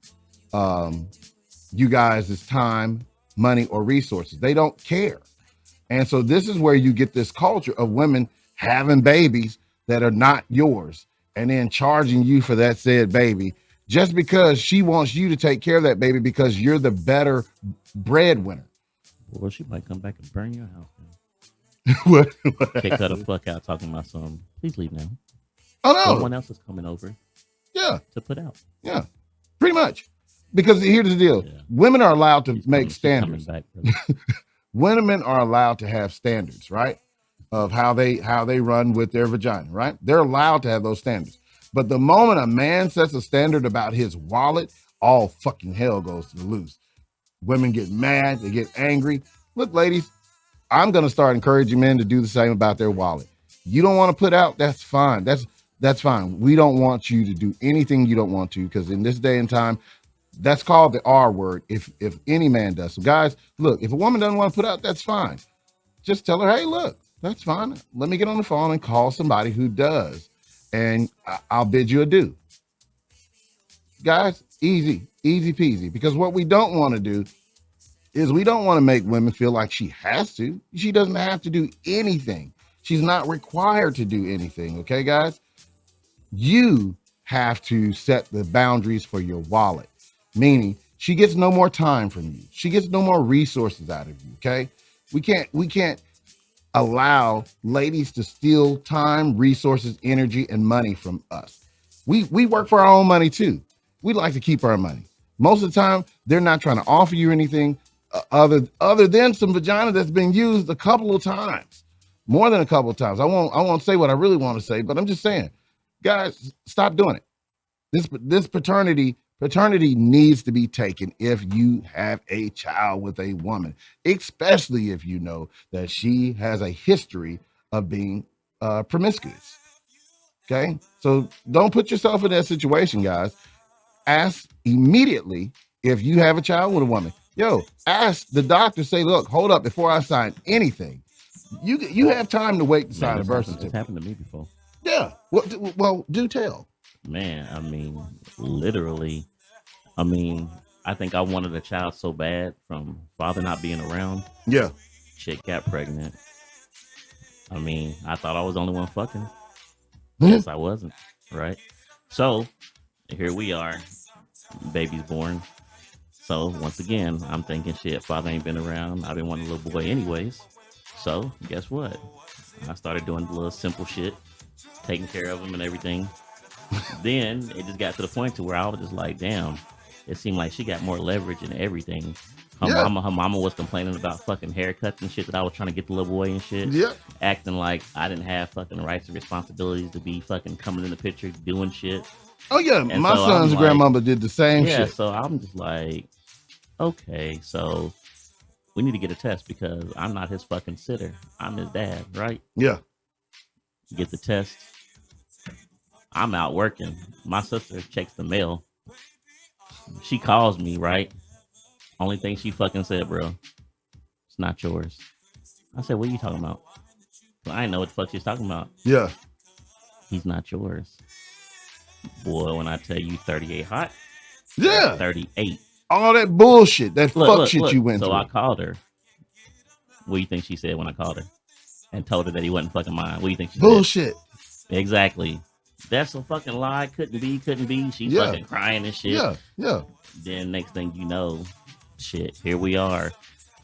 Speaker 2: you guys' time, money, or resources. They don't care. And so this is where you get this culture of women having babies that are not yours and then charging you for that said baby just because she wants you to take care of that baby because you're the better breadwinner.
Speaker 9: Well, she might come back and burn your house down.
Speaker 2: What?
Speaker 9: Kick her the fuck out talking about something. Please leave now.
Speaker 2: Oh, no.
Speaker 9: Someone else is coming over.
Speaker 2: Yeah.
Speaker 9: To put out.
Speaker 2: Yeah. Pretty much. Because here's the deal. Yeah. Women are allowed to make standards.
Speaker 9: Back,
Speaker 2: Women are allowed to have standards, right? Of how they run with their vagina, right? They're allowed to have those standards. But the moment a man sets a standard about his wallet, all fucking hell goes to the loose. Women get mad, they get angry. Look, ladies, I'm gonna start encouraging men to do the same about their wallet. You don't want to put out, that's fine. That's fine. We don't want you to do anything you don't want to, because in this day and time, that's called the R word if any man does. So guys, look, if a woman doesn't want to put out, that's fine. Just tell her, hey, look, that's fine. Let me get on the phone and call somebody who does, and I'll bid you adieu. Guys, easy peasy. Because what we don't want to do is we don't want to make women feel like she has to. She doesn't have to do anything. She's not required to do anything. Okay, guys? You have to set the boundaries for your wallet, meaning she gets no more time from you. She gets no more resources out of you. Okay. We can't allow ladies to steal time, resources, energy, and money from us. We work for our own money too. We like to keep our money. Most of the time, they're not trying to offer you anything other than some vagina that's been used a couple of times, more than a couple of times. I won't say what I really want to say, but I'm just saying, guys, stop doing it. This paternity needs to be taken if you have a child with a woman, especially if you know that she has a history of being promiscuous. Okay, so don't put yourself in that situation, guys. Ask immediately if you have a child with a woman. Yo, ask the doctor. Say, look, hold up, before I sign anything, you have time to wait to sign a birth certificate.
Speaker 9: It's happened to me before.
Speaker 2: Yeah. Well, do tell.
Speaker 9: Man, I mean, literally. I mean, I think I wanted a child so bad from father not being around.
Speaker 2: Yeah.
Speaker 9: Chick got pregnant. I mean, I thought I was the only one fucking. Yes, I wasn't. Right. So here we are. Baby's born. So once again, I'm thinking, shit, father ain't been around. I've been wanting a little boy anyways. So guess what? I started doing the little simple shit, taking care of him and everything. Then it just got to the point to where I was just like, damn, it seemed like she got more leverage in everything. Her mama was complaining about fucking haircuts and shit that I was trying to get the little boy and shit.
Speaker 2: Yeah.
Speaker 9: Acting like I didn't have fucking rights and responsibilities to be fucking coming in the picture doing shit.
Speaker 2: Oh yeah,
Speaker 9: And
Speaker 2: my
Speaker 9: so
Speaker 2: son's
Speaker 9: I'm
Speaker 2: grandmother did the same
Speaker 9: yeah,
Speaker 2: shit.
Speaker 9: so I'm just like, okay, so we need to get a test because I'm not his fucking sitter. I'm his dad, right?
Speaker 2: Yeah.
Speaker 9: Get the test. I'm out working. My sister checks the mail. She calls me, right? Only thing she fucking said, bro, it's not yours. I said, what are you talking about? Well, I didn't know what the fuck she's talking about.
Speaker 2: Yeah.
Speaker 9: He's not yours. Boy, when I tell you 38 hot.
Speaker 2: Yeah.
Speaker 9: 38.
Speaker 2: All that bullshit, that
Speaker 9: Look,
Speaker 2: shit you went
Speaker 9: so
Speaker 2: through.
Speaker 9: I called her. What do you think she said when I called her? And told her that he wasn't fucking mine. What do you think she
Speaker 2: Bullshit.
Speaker 9: said? Exactly. That's a fucking lie. Couldn't be. She's fucking crying and shit.
Speaker 2: Yeah, yeah.
Speaker 9: Then next thing you know, shit, here we are.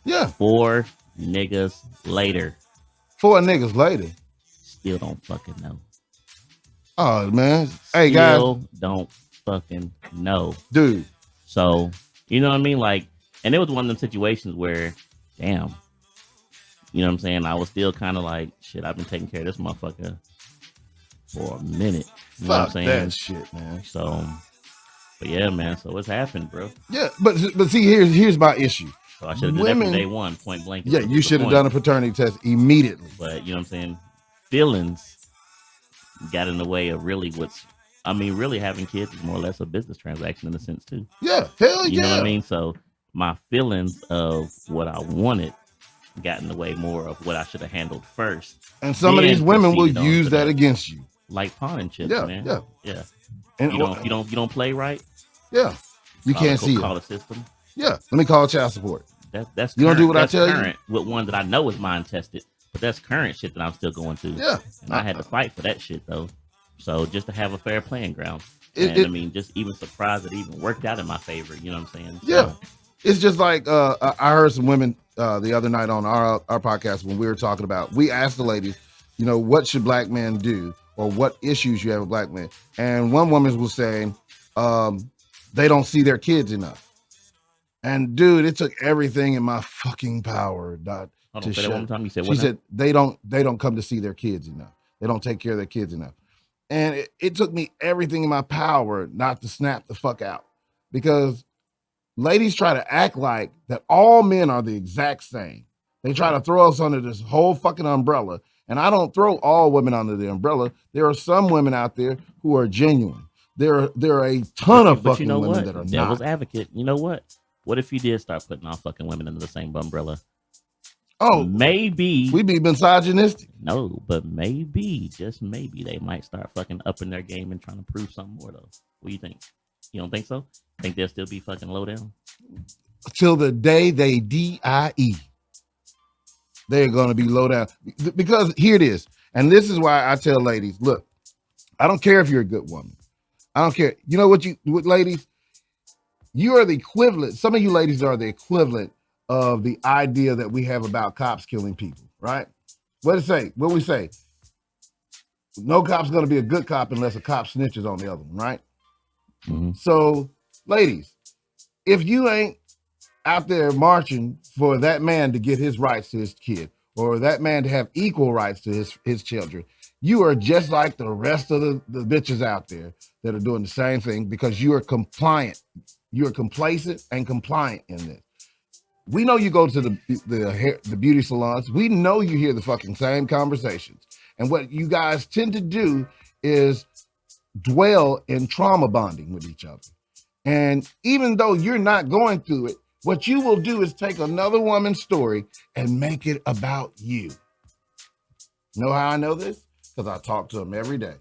Speaker 2: Yeah.
Speaker 9: 4 niggas later.
Speaker 2: 4 niggas later.
Speaker 9: Still don't fucking know.
Speaker 2: Oh, man. Hey, guys.
Speaker 9: Still don't fucking know.
Speaker 2: Dude.
Speaker 9: So, you know what I mean? Like, and it was one of them situations where, damn, you know what I'm saying? I was still kind of like, shit, I've been taking care of this motherfucker for a minute. You know what I'm saying?
Speaker 2: That shit, man.
Speaker 9: So, but yeah, man. So what's happened, bro?
Speaker 2: Yeah, but see, here's my issue.
Speaker 9: So I should have done that from day one, point blank.
Speaker 2: Yeah, you should have done a paternity test immediately.
Speaker 9: But you know what I'm saying? Feelings got in the way of really really having kids is more or less a business transaction in a sense too.
Speaker 2: Yeah, hell yeah.
Speaker 9: You know what I mean? So my feelings of what I wanted got in the way more of what I should have handled first.
Speaker 2: And some of these women will use that against you.
Speaker 9: Like pawning chips,
Speaker 2: yeah,
Speaker 9: man.
Speaker 2: Yeah.
Speaker 9: And you don't play right.
Speaker 2: Yeah. You can't see
Speaker 9: call
Speaker 2: it.
Speaker 9: the system.
Speaker 2: Yeah. Let me call child support.
Speaker 9: That's
Speaker 2: you don't do what I tell
Speaker 9: current
Speaker 2: you.
Speaker 9: With one that I know is mind tested, but that's current shit that I'm still going to.
Speaker 2: Yeah.
Speaker 9: And I had to fight for that shit though. So just to have a fair playing ground. I mean, just even surprised it even worked out in my favor. You know what I'm saying?
Speaker 2: Yeah.
Speaker 9: So,
Speaker 2: it's just like I heard some women the other night on our podcast when we were talking about, we asked the ladies, you know, what should black men do or what issues you have with black men? And one woman was saying they don't see their kids enough. And dude, it took everything in my fucking power to
Speaker 9: say that one time. You said
Speaker 2: she
Speaker 9: what
Speaker 2: said they don't come to see their kids enough. They don't take care of their kids enough. And it took me everything in my power not to snap the fuck out, because ladies try to act like that all men are the exact same. They try to throw us under this whole fucking umbrella. And I don't throw all women under the umbrella. There are some women out there who are genuine. There are a ton of fucking women that are not.
Speaker 9: Devil's advocate. You know what? What if you did start putting all fucking women under the same umbrella?
Speaker 2: Oh,
Speaker 9: maybe
Speaker 2: we be misogynistic.
Speaker 9: No, but maybe, just maybe, they might start fucking upping their game and trying to prove something more though. What do you think? You don't think so? Think they'll still be fucking low down?
Speaker 2: till the day they die. They're going to be low down because here it is. And this is why I tell ladies, look, I don't care if you're a good woman. I don't care. You know what ladies, you are the equivalent. Some of you ladies are the equivalent of the idea that we have about cops killing people, right? What it say? What we say? No cop's going to be a good cop unless a cop snitches on the other one, right?
Speaker 9: Mhm.
Speaker 2: So, ladies, if you ain't out there marching for that man to get his rights to his kid, or that man to have equal rights to his children, you are just like the rest of the bitches out there that are doing the same thing because you are compliant. You are complacent and compliant in this. We know you go to the beauty salons. We know you hear the fucking same conversations. And what you guys tend to do is dwell in trauma bonding with each other. And even though you're not going through it, what you will do is take another woman's story and make it about you. Know how I know this? Because I talk to them every day.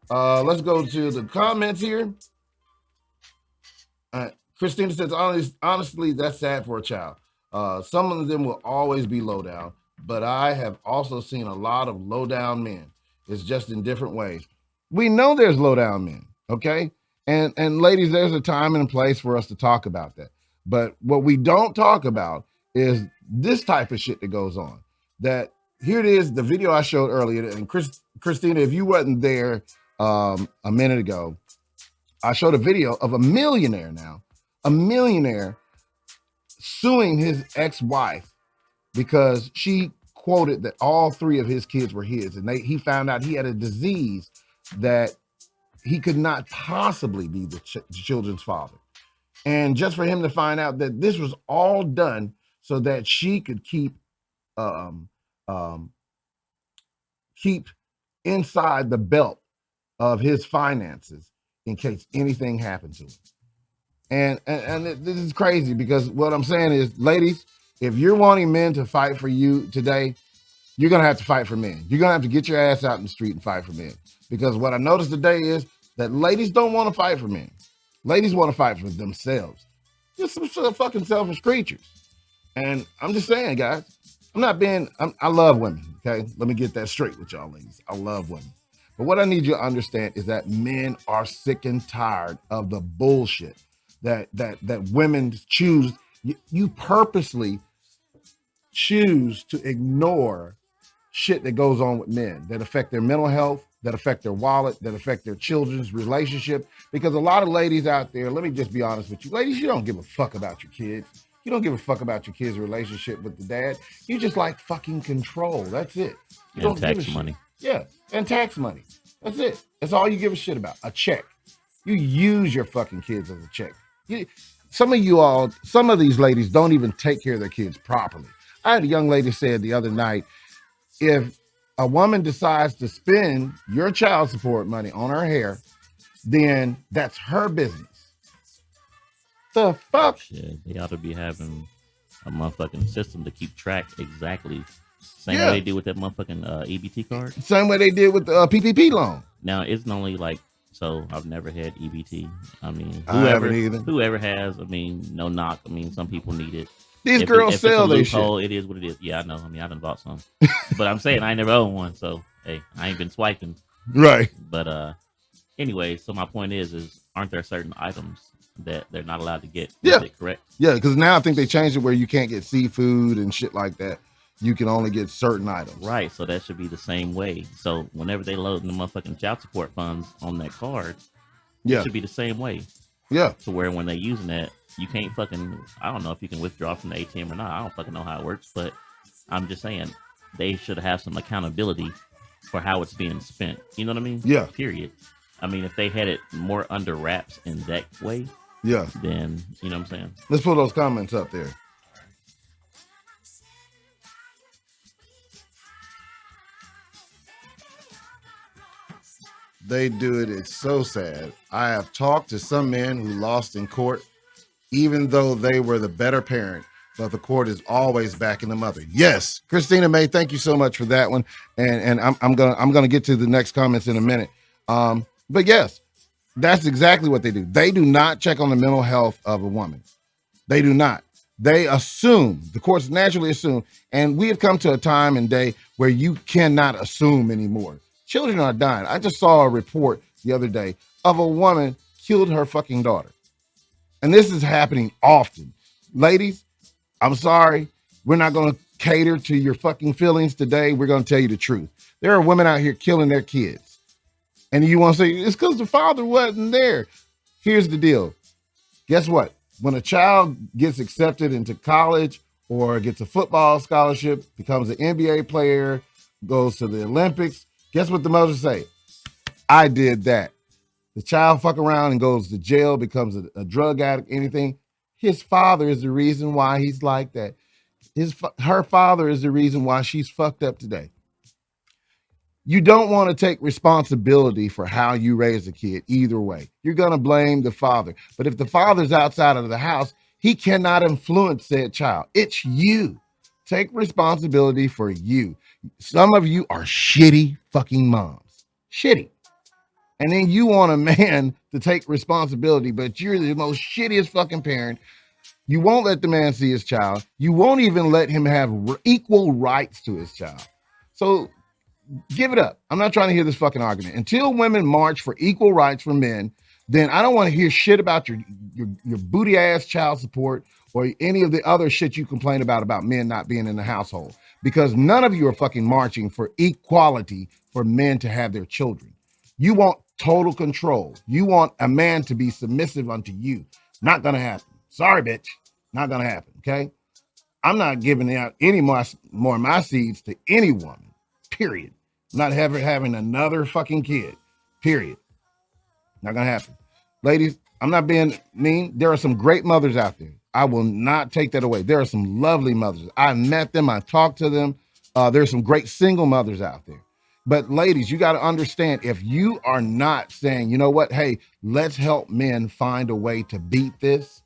Speaker 2: Let's go to the comments here. Christina says, honestly, that's sad for a child. Some of them will always be low down, but I have also seen a lot of low down men. It's just in different ways. We know there's low down men, okay? And ladies, there's a time and a place for us to talk about that. But what we don't talk about is this type of shit that goes on. That here it is, the video I showed earlier, and Christina, if you wasn't there a minute ago, I showed a video of a millionaire suing his ex-wife because she quoted that all 3 of his kids were his, and he found out he had a disease that he could not possibly be the children's father. And just for him to find out that this was all done so that she could keep inside the belt of his finances in case anything happened to him. And this is crazy because what I'm saying is, ladies, if you're wanting men to fight for you today, you're going to have to fight for men. You're going to have to get your ass out in the street and fight for men. Because what I noticed today is that ladies don't want to fight for men. Ladies want to fight for themselves. Just some sort of fucking selfish creatures. And I'm just saying, guys, I love women, okay? Let me get that straight with y'all ladies. I love women. But what I need you to understand is that men are sick and tired of the bullshit that women choose. You purposely choose to ignore shit that goes on with men that affect their mental health, that affect their wallet, that affect their children's relationship. Because a lot of ladies out there, let me just be honest with you, ladies, you don't give a fuck about your kids. You don't give a fuck about your kids' relationship with the dad. You just like fucking control. That's it. You
Speaker 9: and tax money.
Speaker 2: Yeah, and tax money. That's it. That's all you give a shit about. A check. You use your fucking kids as a check. Some of these ladies don't even take care of their kids properly. I had a young lady said the other night, if a woman decides to spend your child support money on her hair, then that's her business. The fuck?
Speaker 9: Shit, they ought to be having a motherfucking system to keep track exactly. Same way they did with that motherfucking EBT card.
Speaker 2: Same way they did with the PPP loan.
Speaker 9: Now, it's only like, so I've never had EBT. I mean, whoever has, I mean, no knock. I mean, some people need it.
Speaker 2: These girls sell their shit.
Speaker 9: It is what it is. Yeah, I know. I mean, I done bought some. But I'm saying I ain't never owned one. So, hey, I ain't been swiping.
Speaker 2: Right.
Speaker 9: But anyway, so my point is aren't there certain items that they're not allowed to get?
Speaker 2: Yeah.
Speaker 9: Correct?
Speaker 2: Yeah, because now I think they changed it where you can't get seafood and shit like that. You can only get certain items.
Speaker 9: Right. So that should be the same way. So whenever they load the motherfucking child support funds on that card, it should be the same way.
Speaker 2: Yeah.
Speaker 9: To where when they're using that, you can't fucking, I don't know if you can withdraw from the ATM or not. I don't fucking know how it works, but I'm just saying they should have some accountability for how it's being spent. You know what I mean?
Speaker 2: Yeah.
Speaker 9: Period. I mean, if they had it more under wraps in that way, then, you know what I'm saying?
Speaker 2: Let's put those comments up there. They do it. It's so sad. I have talked to some men who lost in court, even though they were the better parent, but the court is always backing the mother. Yes, Christina May, thank you so much for that one. And I'm gonna get to the next comments in a minute. But yes, that's exactly what they do. They do not check on the mental health of a woman. They do not. They assume, the courts naturally assume, and we have come to a time and day where you cannot assume anymore. Children are dying. I just saw a report the other day of a woman killed her fucking daughter. And this is happening often. Ladies, I'm sorry. We're not going to cater to your fucking feelings today. We're going to tell you the truth. There are women out here killing their kids. And you want to say, it's because the father wasn't there. Here's the deal. Guess what? When a child gets accepted into college or gets a football scholarship, becomes an NBA player, goes to the Olympics, guess what the mothers say? I did that. The child fuck around and goes to jail, becomes a drug addict, anything. His father is the reason why he's like that. Her father is the reason why she's fucked up today. You don't want to take responsibility for how you raise a kid either way. You're going to blame the father. But if the father's outside of the house, he cannot influence said child. It's you. Take responsibility for you. Some of you are shitty fucking moms. Shitty. And then you want a man to take responsibility, but you're the most shittiest fucking parent. You won't let the man see his child. You won't even let him have equal rights to his child. So give it up. I'm not trying to hear this fucking argument. Until women march for equal rights for men, then I don't want to hear shit about your booty ass child support or any of the other shit you complain about men not being in the household. Because none of you are fucking marching for equality for men to have their children. You want total control. You want a man to be submissive unto you. Not gonna happen. Sorry, bitch. Not gonna happen. Okay. I'm not giving out any more of my seeds to any woman. Period. I'm not having another fucking kid. Period. Not gonna happen. Ladies, I'm not being mean. There are some great mothers out there. I will not take that away. There are some lovely mothers. I met them. I talked to them. There's some great single mothers out there. But ladies, you got to understand, if you are not saying, you know what, hey, let's help men find a way to beat this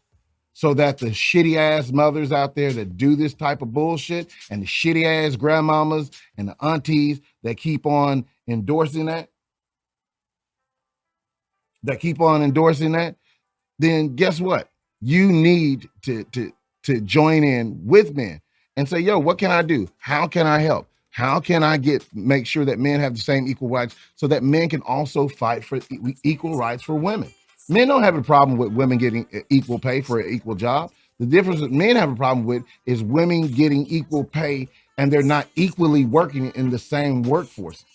Speaker 2: so that the shitty ass mothers out there that do this type of bullshit and the shitty ass grandmamas and the aunties that keep on endorsing that, then guess what? You need to join in with men and say, yo, what can I do? How can I help? How can I make sure that men have the same equal rights so that men can also fight for equal rights for women? Men don't have a problem with women getting equal pay for an equal job. The difference that men have a problem with is women getting equal pay and they're not equally working in the same workforce.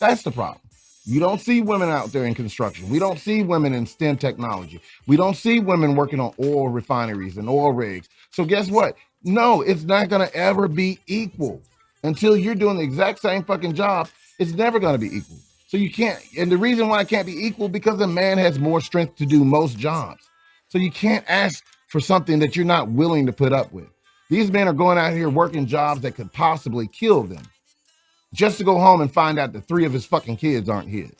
Speaker 2: That's the problem. You don't see women out there in construction. We don't see women in STEM technology. We don't see women working on oil refineries and oil rigs. So guess what? No, it's not going to ever be equal. Until you're doing the exact same fucking job, it's never going to be equal. So you can't, and the reason why it can't be equal, because a man has more strength to do most jobs. So you can't ask for something that you're not willing to put up with. These men are going out here working jobs that could possibly kill them, just to go home and find out that 3 of his fucking kids aren't his.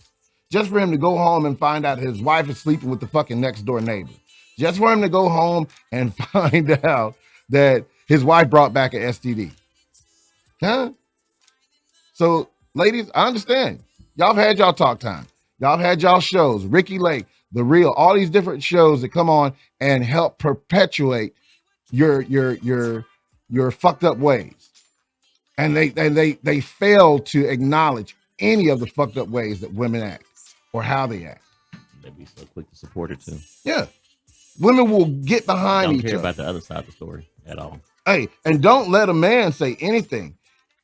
Speaker 2: Just for him to go home and find out his wife is sleeping with the fucking next door neighbor. Just for him to go home and find out that his wife brought back an STD. Huh? So, ladies, I understand. Y'all have had y'all talk time. Y'all have had y'all shows. Ricky Lake, The Real, all these different shows that come on and help perpetuate your fucked up ways. And they fail to acknowledge any of the fucked up ways that women act or how they act.
Speaker 9: They'd be so quick to support it too.
Speaker 2: Yeah. Women will get behind each other.
Speaker 9: Don't care about the other side of the story at all.
Speaker 2: Hey, and don't let a man say anything.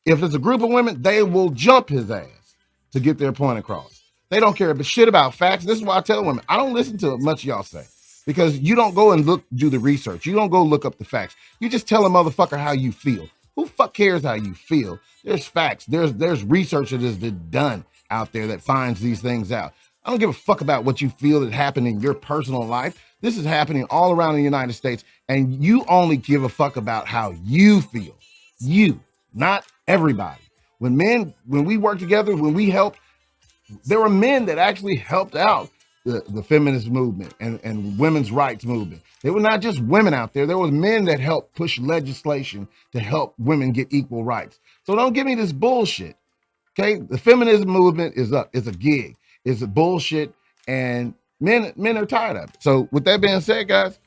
Speaker 2: If it's a group of women, they will jump his ass to get their point across. They don't care shit about facts. This is why I tell women, I don't listen to much y'all say, because you don't go and do the research. You don't go look up the facts. You just tell a motherfucker how you feel. Who fuck cares how you feel? There's facts. There's research that is done out there that finds these things out. I don't give a fuck about what you feel that happened in your personal life. This is happening all around the United States, and you only give a fuck about how you feel. You, not everybody. When we work together, when we help, there were men that actually helped out the feminist movement and women's rights movement. They were not just women out there. There was men that helped push legislation to help women get equal rights. So don't give me this bullshit. Okay? The feminism movement is up. It's a gig. It's a bullshit. And men are tired of it. So with that being said, guys,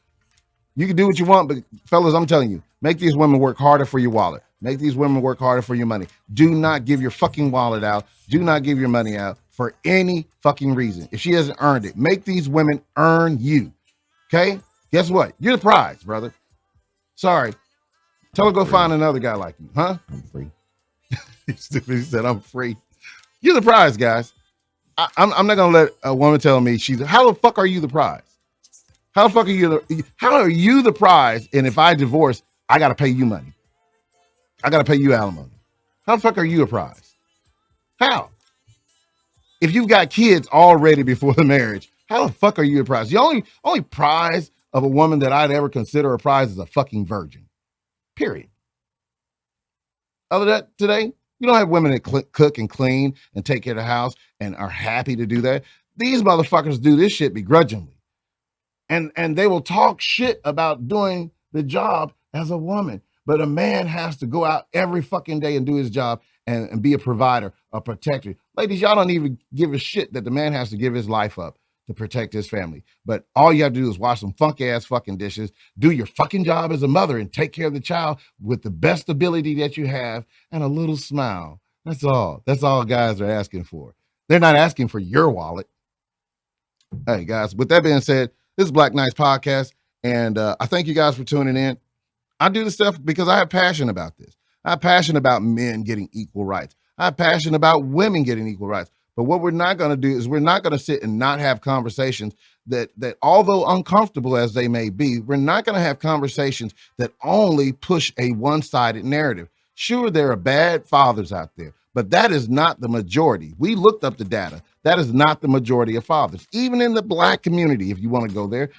Speaker 2: You can do what you want, but fellas, I'm telling you, make these women work harder for your wallet. Make these women work harder for your money. Do not give your fucking wallet out. Do not give your money out for any fucking reason. If she hasn't earned it, make these women earn you. Okay? Guess what? You're the prize, brother. Sorry. Tell her go find another guy like you, huh?
Speaker 9: I'm free.
Speaker 2: He said, I'm free. You're the prize, guys. I'm not gonna let a woman tell me how the fuck are you the prize? How the fuck are you the prize? And if I divorce, I gotta pay you money. I gotta pay you alimony. How the fuck are you a prize? How? If you've got kids already before the marriage, how the fuck are you a prize? The only prize of a woman that I'd ever consider a prize is a fucking virgin. Period. Other than that, today, you don't have women that cook and clean and take care of the house and are happy to do that. These motherfuckers do this shit begrudgingly. And they will talk shit about doing the job as a woman. But a man has to go out every fucking day and do his job and be a provider, a protector. Ladies, y'all don't even give a shit that the man has to give his life up to protect his family. But all you have to do is wash some funky ass fucking dishes, do your fucking job as a mother, and take care of the child with the best ability that you have and a little smile. That's all. That's all guys are asking for. They're not asking for your wallet. Hey, guys, with that being said, this is Black Knights Podcast, and I thank you guys for tuning in. I do this stuff because I have passion about this. I have passion about men getting equal rights. I have passion about women getting equal rights. But what we're not going to do is we're not going to sit and not have conversations that although uncomfortable as they may be, we're not going to have conversations that only push a one-sided narrative. Sure, there are bad fathers out there, but that is not the majority. We looked up the data. That is not the majority of fathers. Even in the black community, if you want to go there,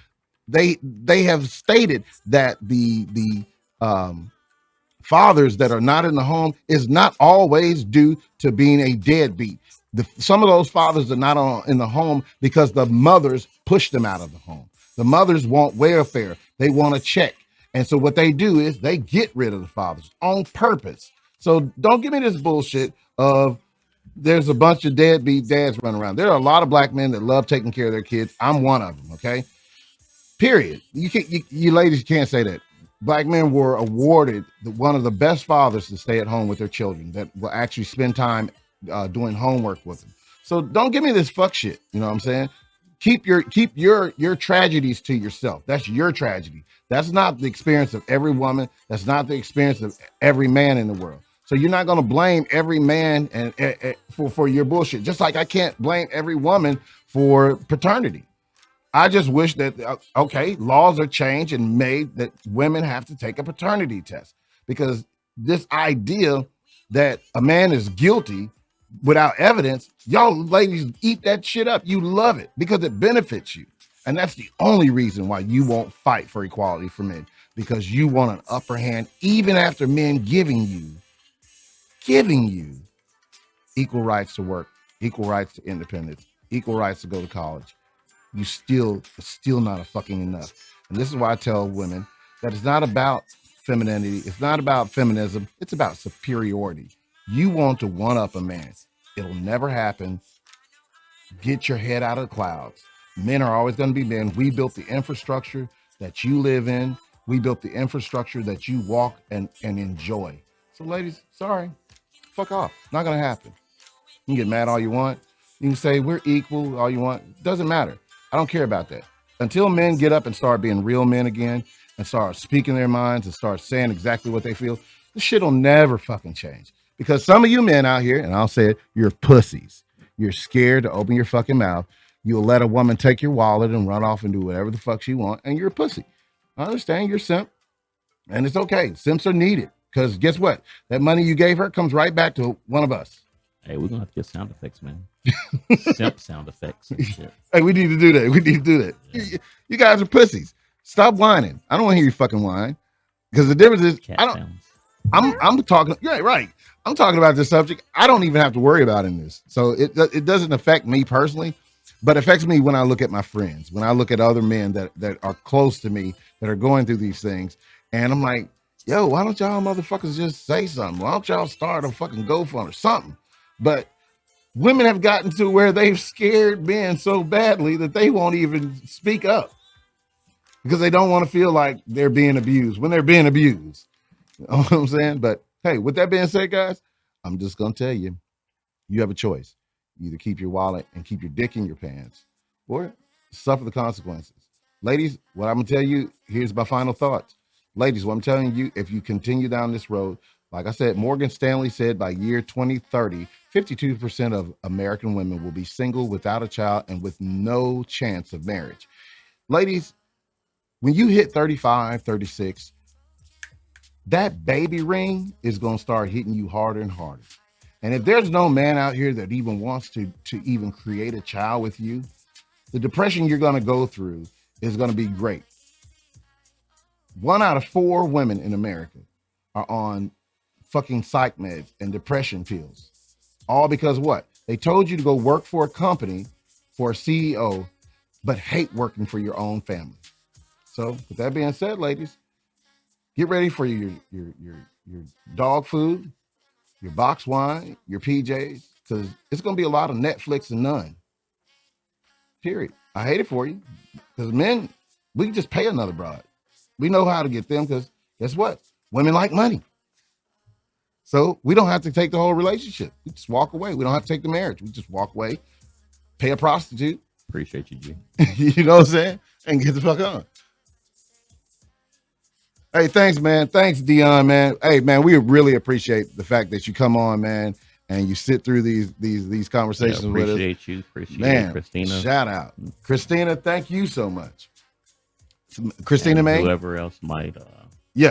Speaker 2: they have stated that the fathers that are not in the home is not always due to being a deadbeat. Some of those fathers are not in the home because the mothers push them out of the home. The mothers want welfare. They want a check. And so what they do is they get rid of the fathers on purpose. So don't give me this bullshit of there's a bunch of deadbeat dads running around. There are a lot of black men that love taking care of their kids. I'm one of them, okay? Period. You ladies can't say that. Black men were awarded one of the best fathers to stay at home with their children that will actually spend time doing homework with them. So don't give me this fuck shit. You know what I'm saying? Keep your tragedies to yourself. That's your tragedy. That's not the experience of every woman. That's not the experience of every man in the world. So you're not going to blame every man and for your bullshit. Just like I can't blame every woman for paternity. I just wish that, okay, laws are changed and made that women have to take a paternity test, because this idea that a man is guilty without evidence, y'all ladies eat that shit up. You love it because it benefits you. And that's the only reason why you won't fight for equality for men, because you want an upper hand even after men giving you equal rights to work, equal rights to independence, equal rights to go to college. You still not a fucking enough. And this is why I tell women that it's not about femininity. It's not about feminism. It's about superiority. You want to one up a man. It'll never happen. Get your head out of the clouds. Men are always going to be men. We built the infrastructure that you live in. We built the infrastructure that you walk and enjoy. So ladies, sorry, fuck off. Not going to happen. You can get mad all you want. You can say we're equal all you want. Doesn't matter. I don't care about that. Until men get up and start being real men again and start speaking their minds and start saying exactly what they feel, this shit will never fucking change. Because some of you men out here, and I'll say it, you're pussies. You're scared to open your fucking mouth. You'll let a woman take your wallet and run off and do whatever the fuck she wants, and you're a pussy. I understand you're simp, and it's okay. Simps are needed, because guess what? That money you gave her comes right back to one of us.
Speaker 9: Hey, we're gonna have to get sound effects, man. Simp sound effects and shit.
Speaker 2: Hey, we need to do that. We need to do that. Yeah. You guys are pussies. Stop whining. I don't want to hear you fucking whine. Because the difference is, I'm talking. Yeah, right. I'm talking about this subject. I don't even have to worry about in this. So it doesn't affect me personally, but it affects me when I look at my friends, when I look at other men that are close to me that are going through these things, and I'm like, yo, why don't y'all motherfuckers just say something? Why don't y'all start a fucking GoFundMe or something? But women have gotten to where they've scared men so badly that they won't even speak up. because they don't want to feel like they're being abused when they're being abused. You know what I'm saying? But hey, with that being said, guys, I'm just gonna tell you, you have a choice. You either keep your wallet and keep your dick in your pants, or suffer the consequences. Ladies, what I'm gonna tell you, here's my final thoughts. Ladies, what I'm telling you, if you continue down this road, like I said, Morgan Stanley said by year 2030, 52% of American women will be single without a child and with no chance of marriage. Ladies, when you hit 35, 36, that baby ring is going to start hitting you harder and harder. And if there's no man out here that even wants to even create a child with you, the depression you're going to go through is going to be great. 1 out of 4 women in America are on fucking psych meds and depression pills. All because what? They told you to go work for a company, for a CEO, but hate working for your own family. So with that being said, ladies, get ready for your dog food, your box wine, your PJs, because it's going to be a lot of Netflix and none. Period. I hate it for you, because men, we can just pay another broad. We know how to get them, because guess what? Women like money. So we don't have to take the whole relationship. We just walk away. We don't have to take the marriage. We just walk away, pay a prostitute.
Speaker 9: Appreciate you, G.
Speaker 2: You know what I'm saying? And get the fuck on. Hey, thanks, man. Thanks, Dion, man. Hey, man, we really appreciate the fact that you come on, man, and you sit through these conversations with us.
Speaker 9: Appreciate you. Appreciate
Speaker 2: Man,
Speaker 9: Christina.
Speaker 2: Shout out. Christina, thank you so much. Christina
Speaker 9: and
Speaker 2: May.
Speaker 9: Whoever else might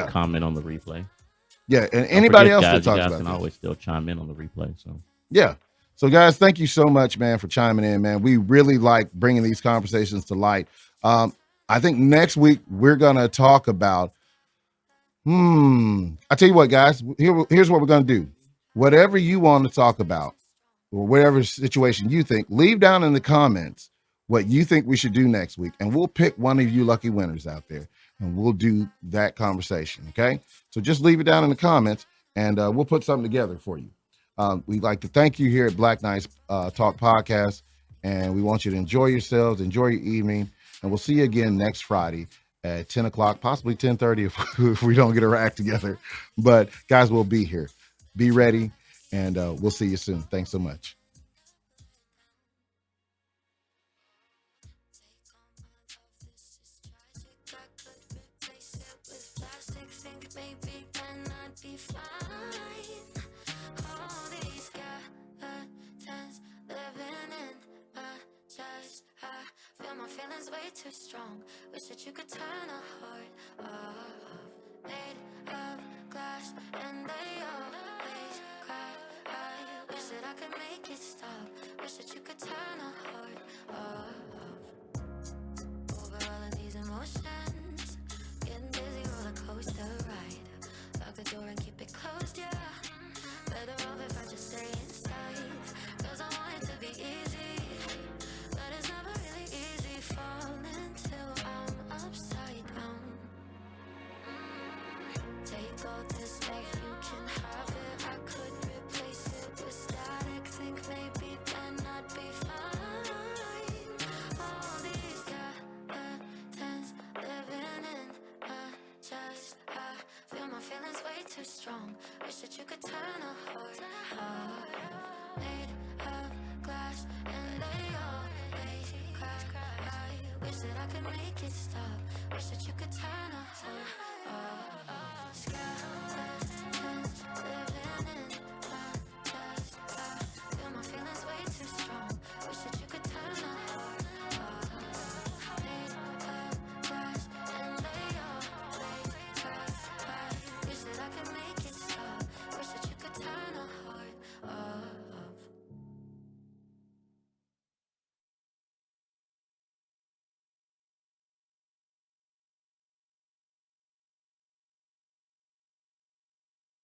Speaker 9: comment on the replay.
Speaker 2: Yeah, and anybody else that
Speaker 9: guys,
Speaker 2: talks
Speaker 9: you guys
Speaker 2: about
Speaker 9: can
Speaker 2: this.
Speaker 9: always still chime in on the replay. So
Speaker 2: yeah. So guys, thank you so much, man, for chiming in, man. We really like bringing these conversations to light. I think next week we're gonna talk about. I tell you what, guys. Here's what we're gonna do. Whatever you want to talk about, or whatever situation you think, leave down in the comments what you think we should do next week, and we'll pick one of you lucky winners out there, and we'll do that conversation. Okay, so just leave it down in the comments, and we'll put something together for you. We'd like to thank you here at Black Knights Talk Podcast, and we want you to enjoy yourselves, enjoy your evening, and we'll see you again next Friday at 10 o'clock, possibly 10:30 if we don't get our act together. But guys, we'll be here. Be ready, and we'll see you soon. Thanks so much.
Speaker 1: My feelings way too strong. Wish that you could turn a heart off. Made of glass and they always cry. I wish that I could make it stop. Wish that you could turn a heart off. Over all of these emotions, getting dizzy, roller coaster ride. Lock the door and keep it closed, yeah. Better off if I just stay inside. Cause I want it to be easy, but it's never really easy falling till I'm upside down. Take all this life, you can have it. I could replace it with static. Think maybe then I'd be fine. All these skeletons living in my chest. I feel my feelings way too strong. Wish that you could turn a heart. Made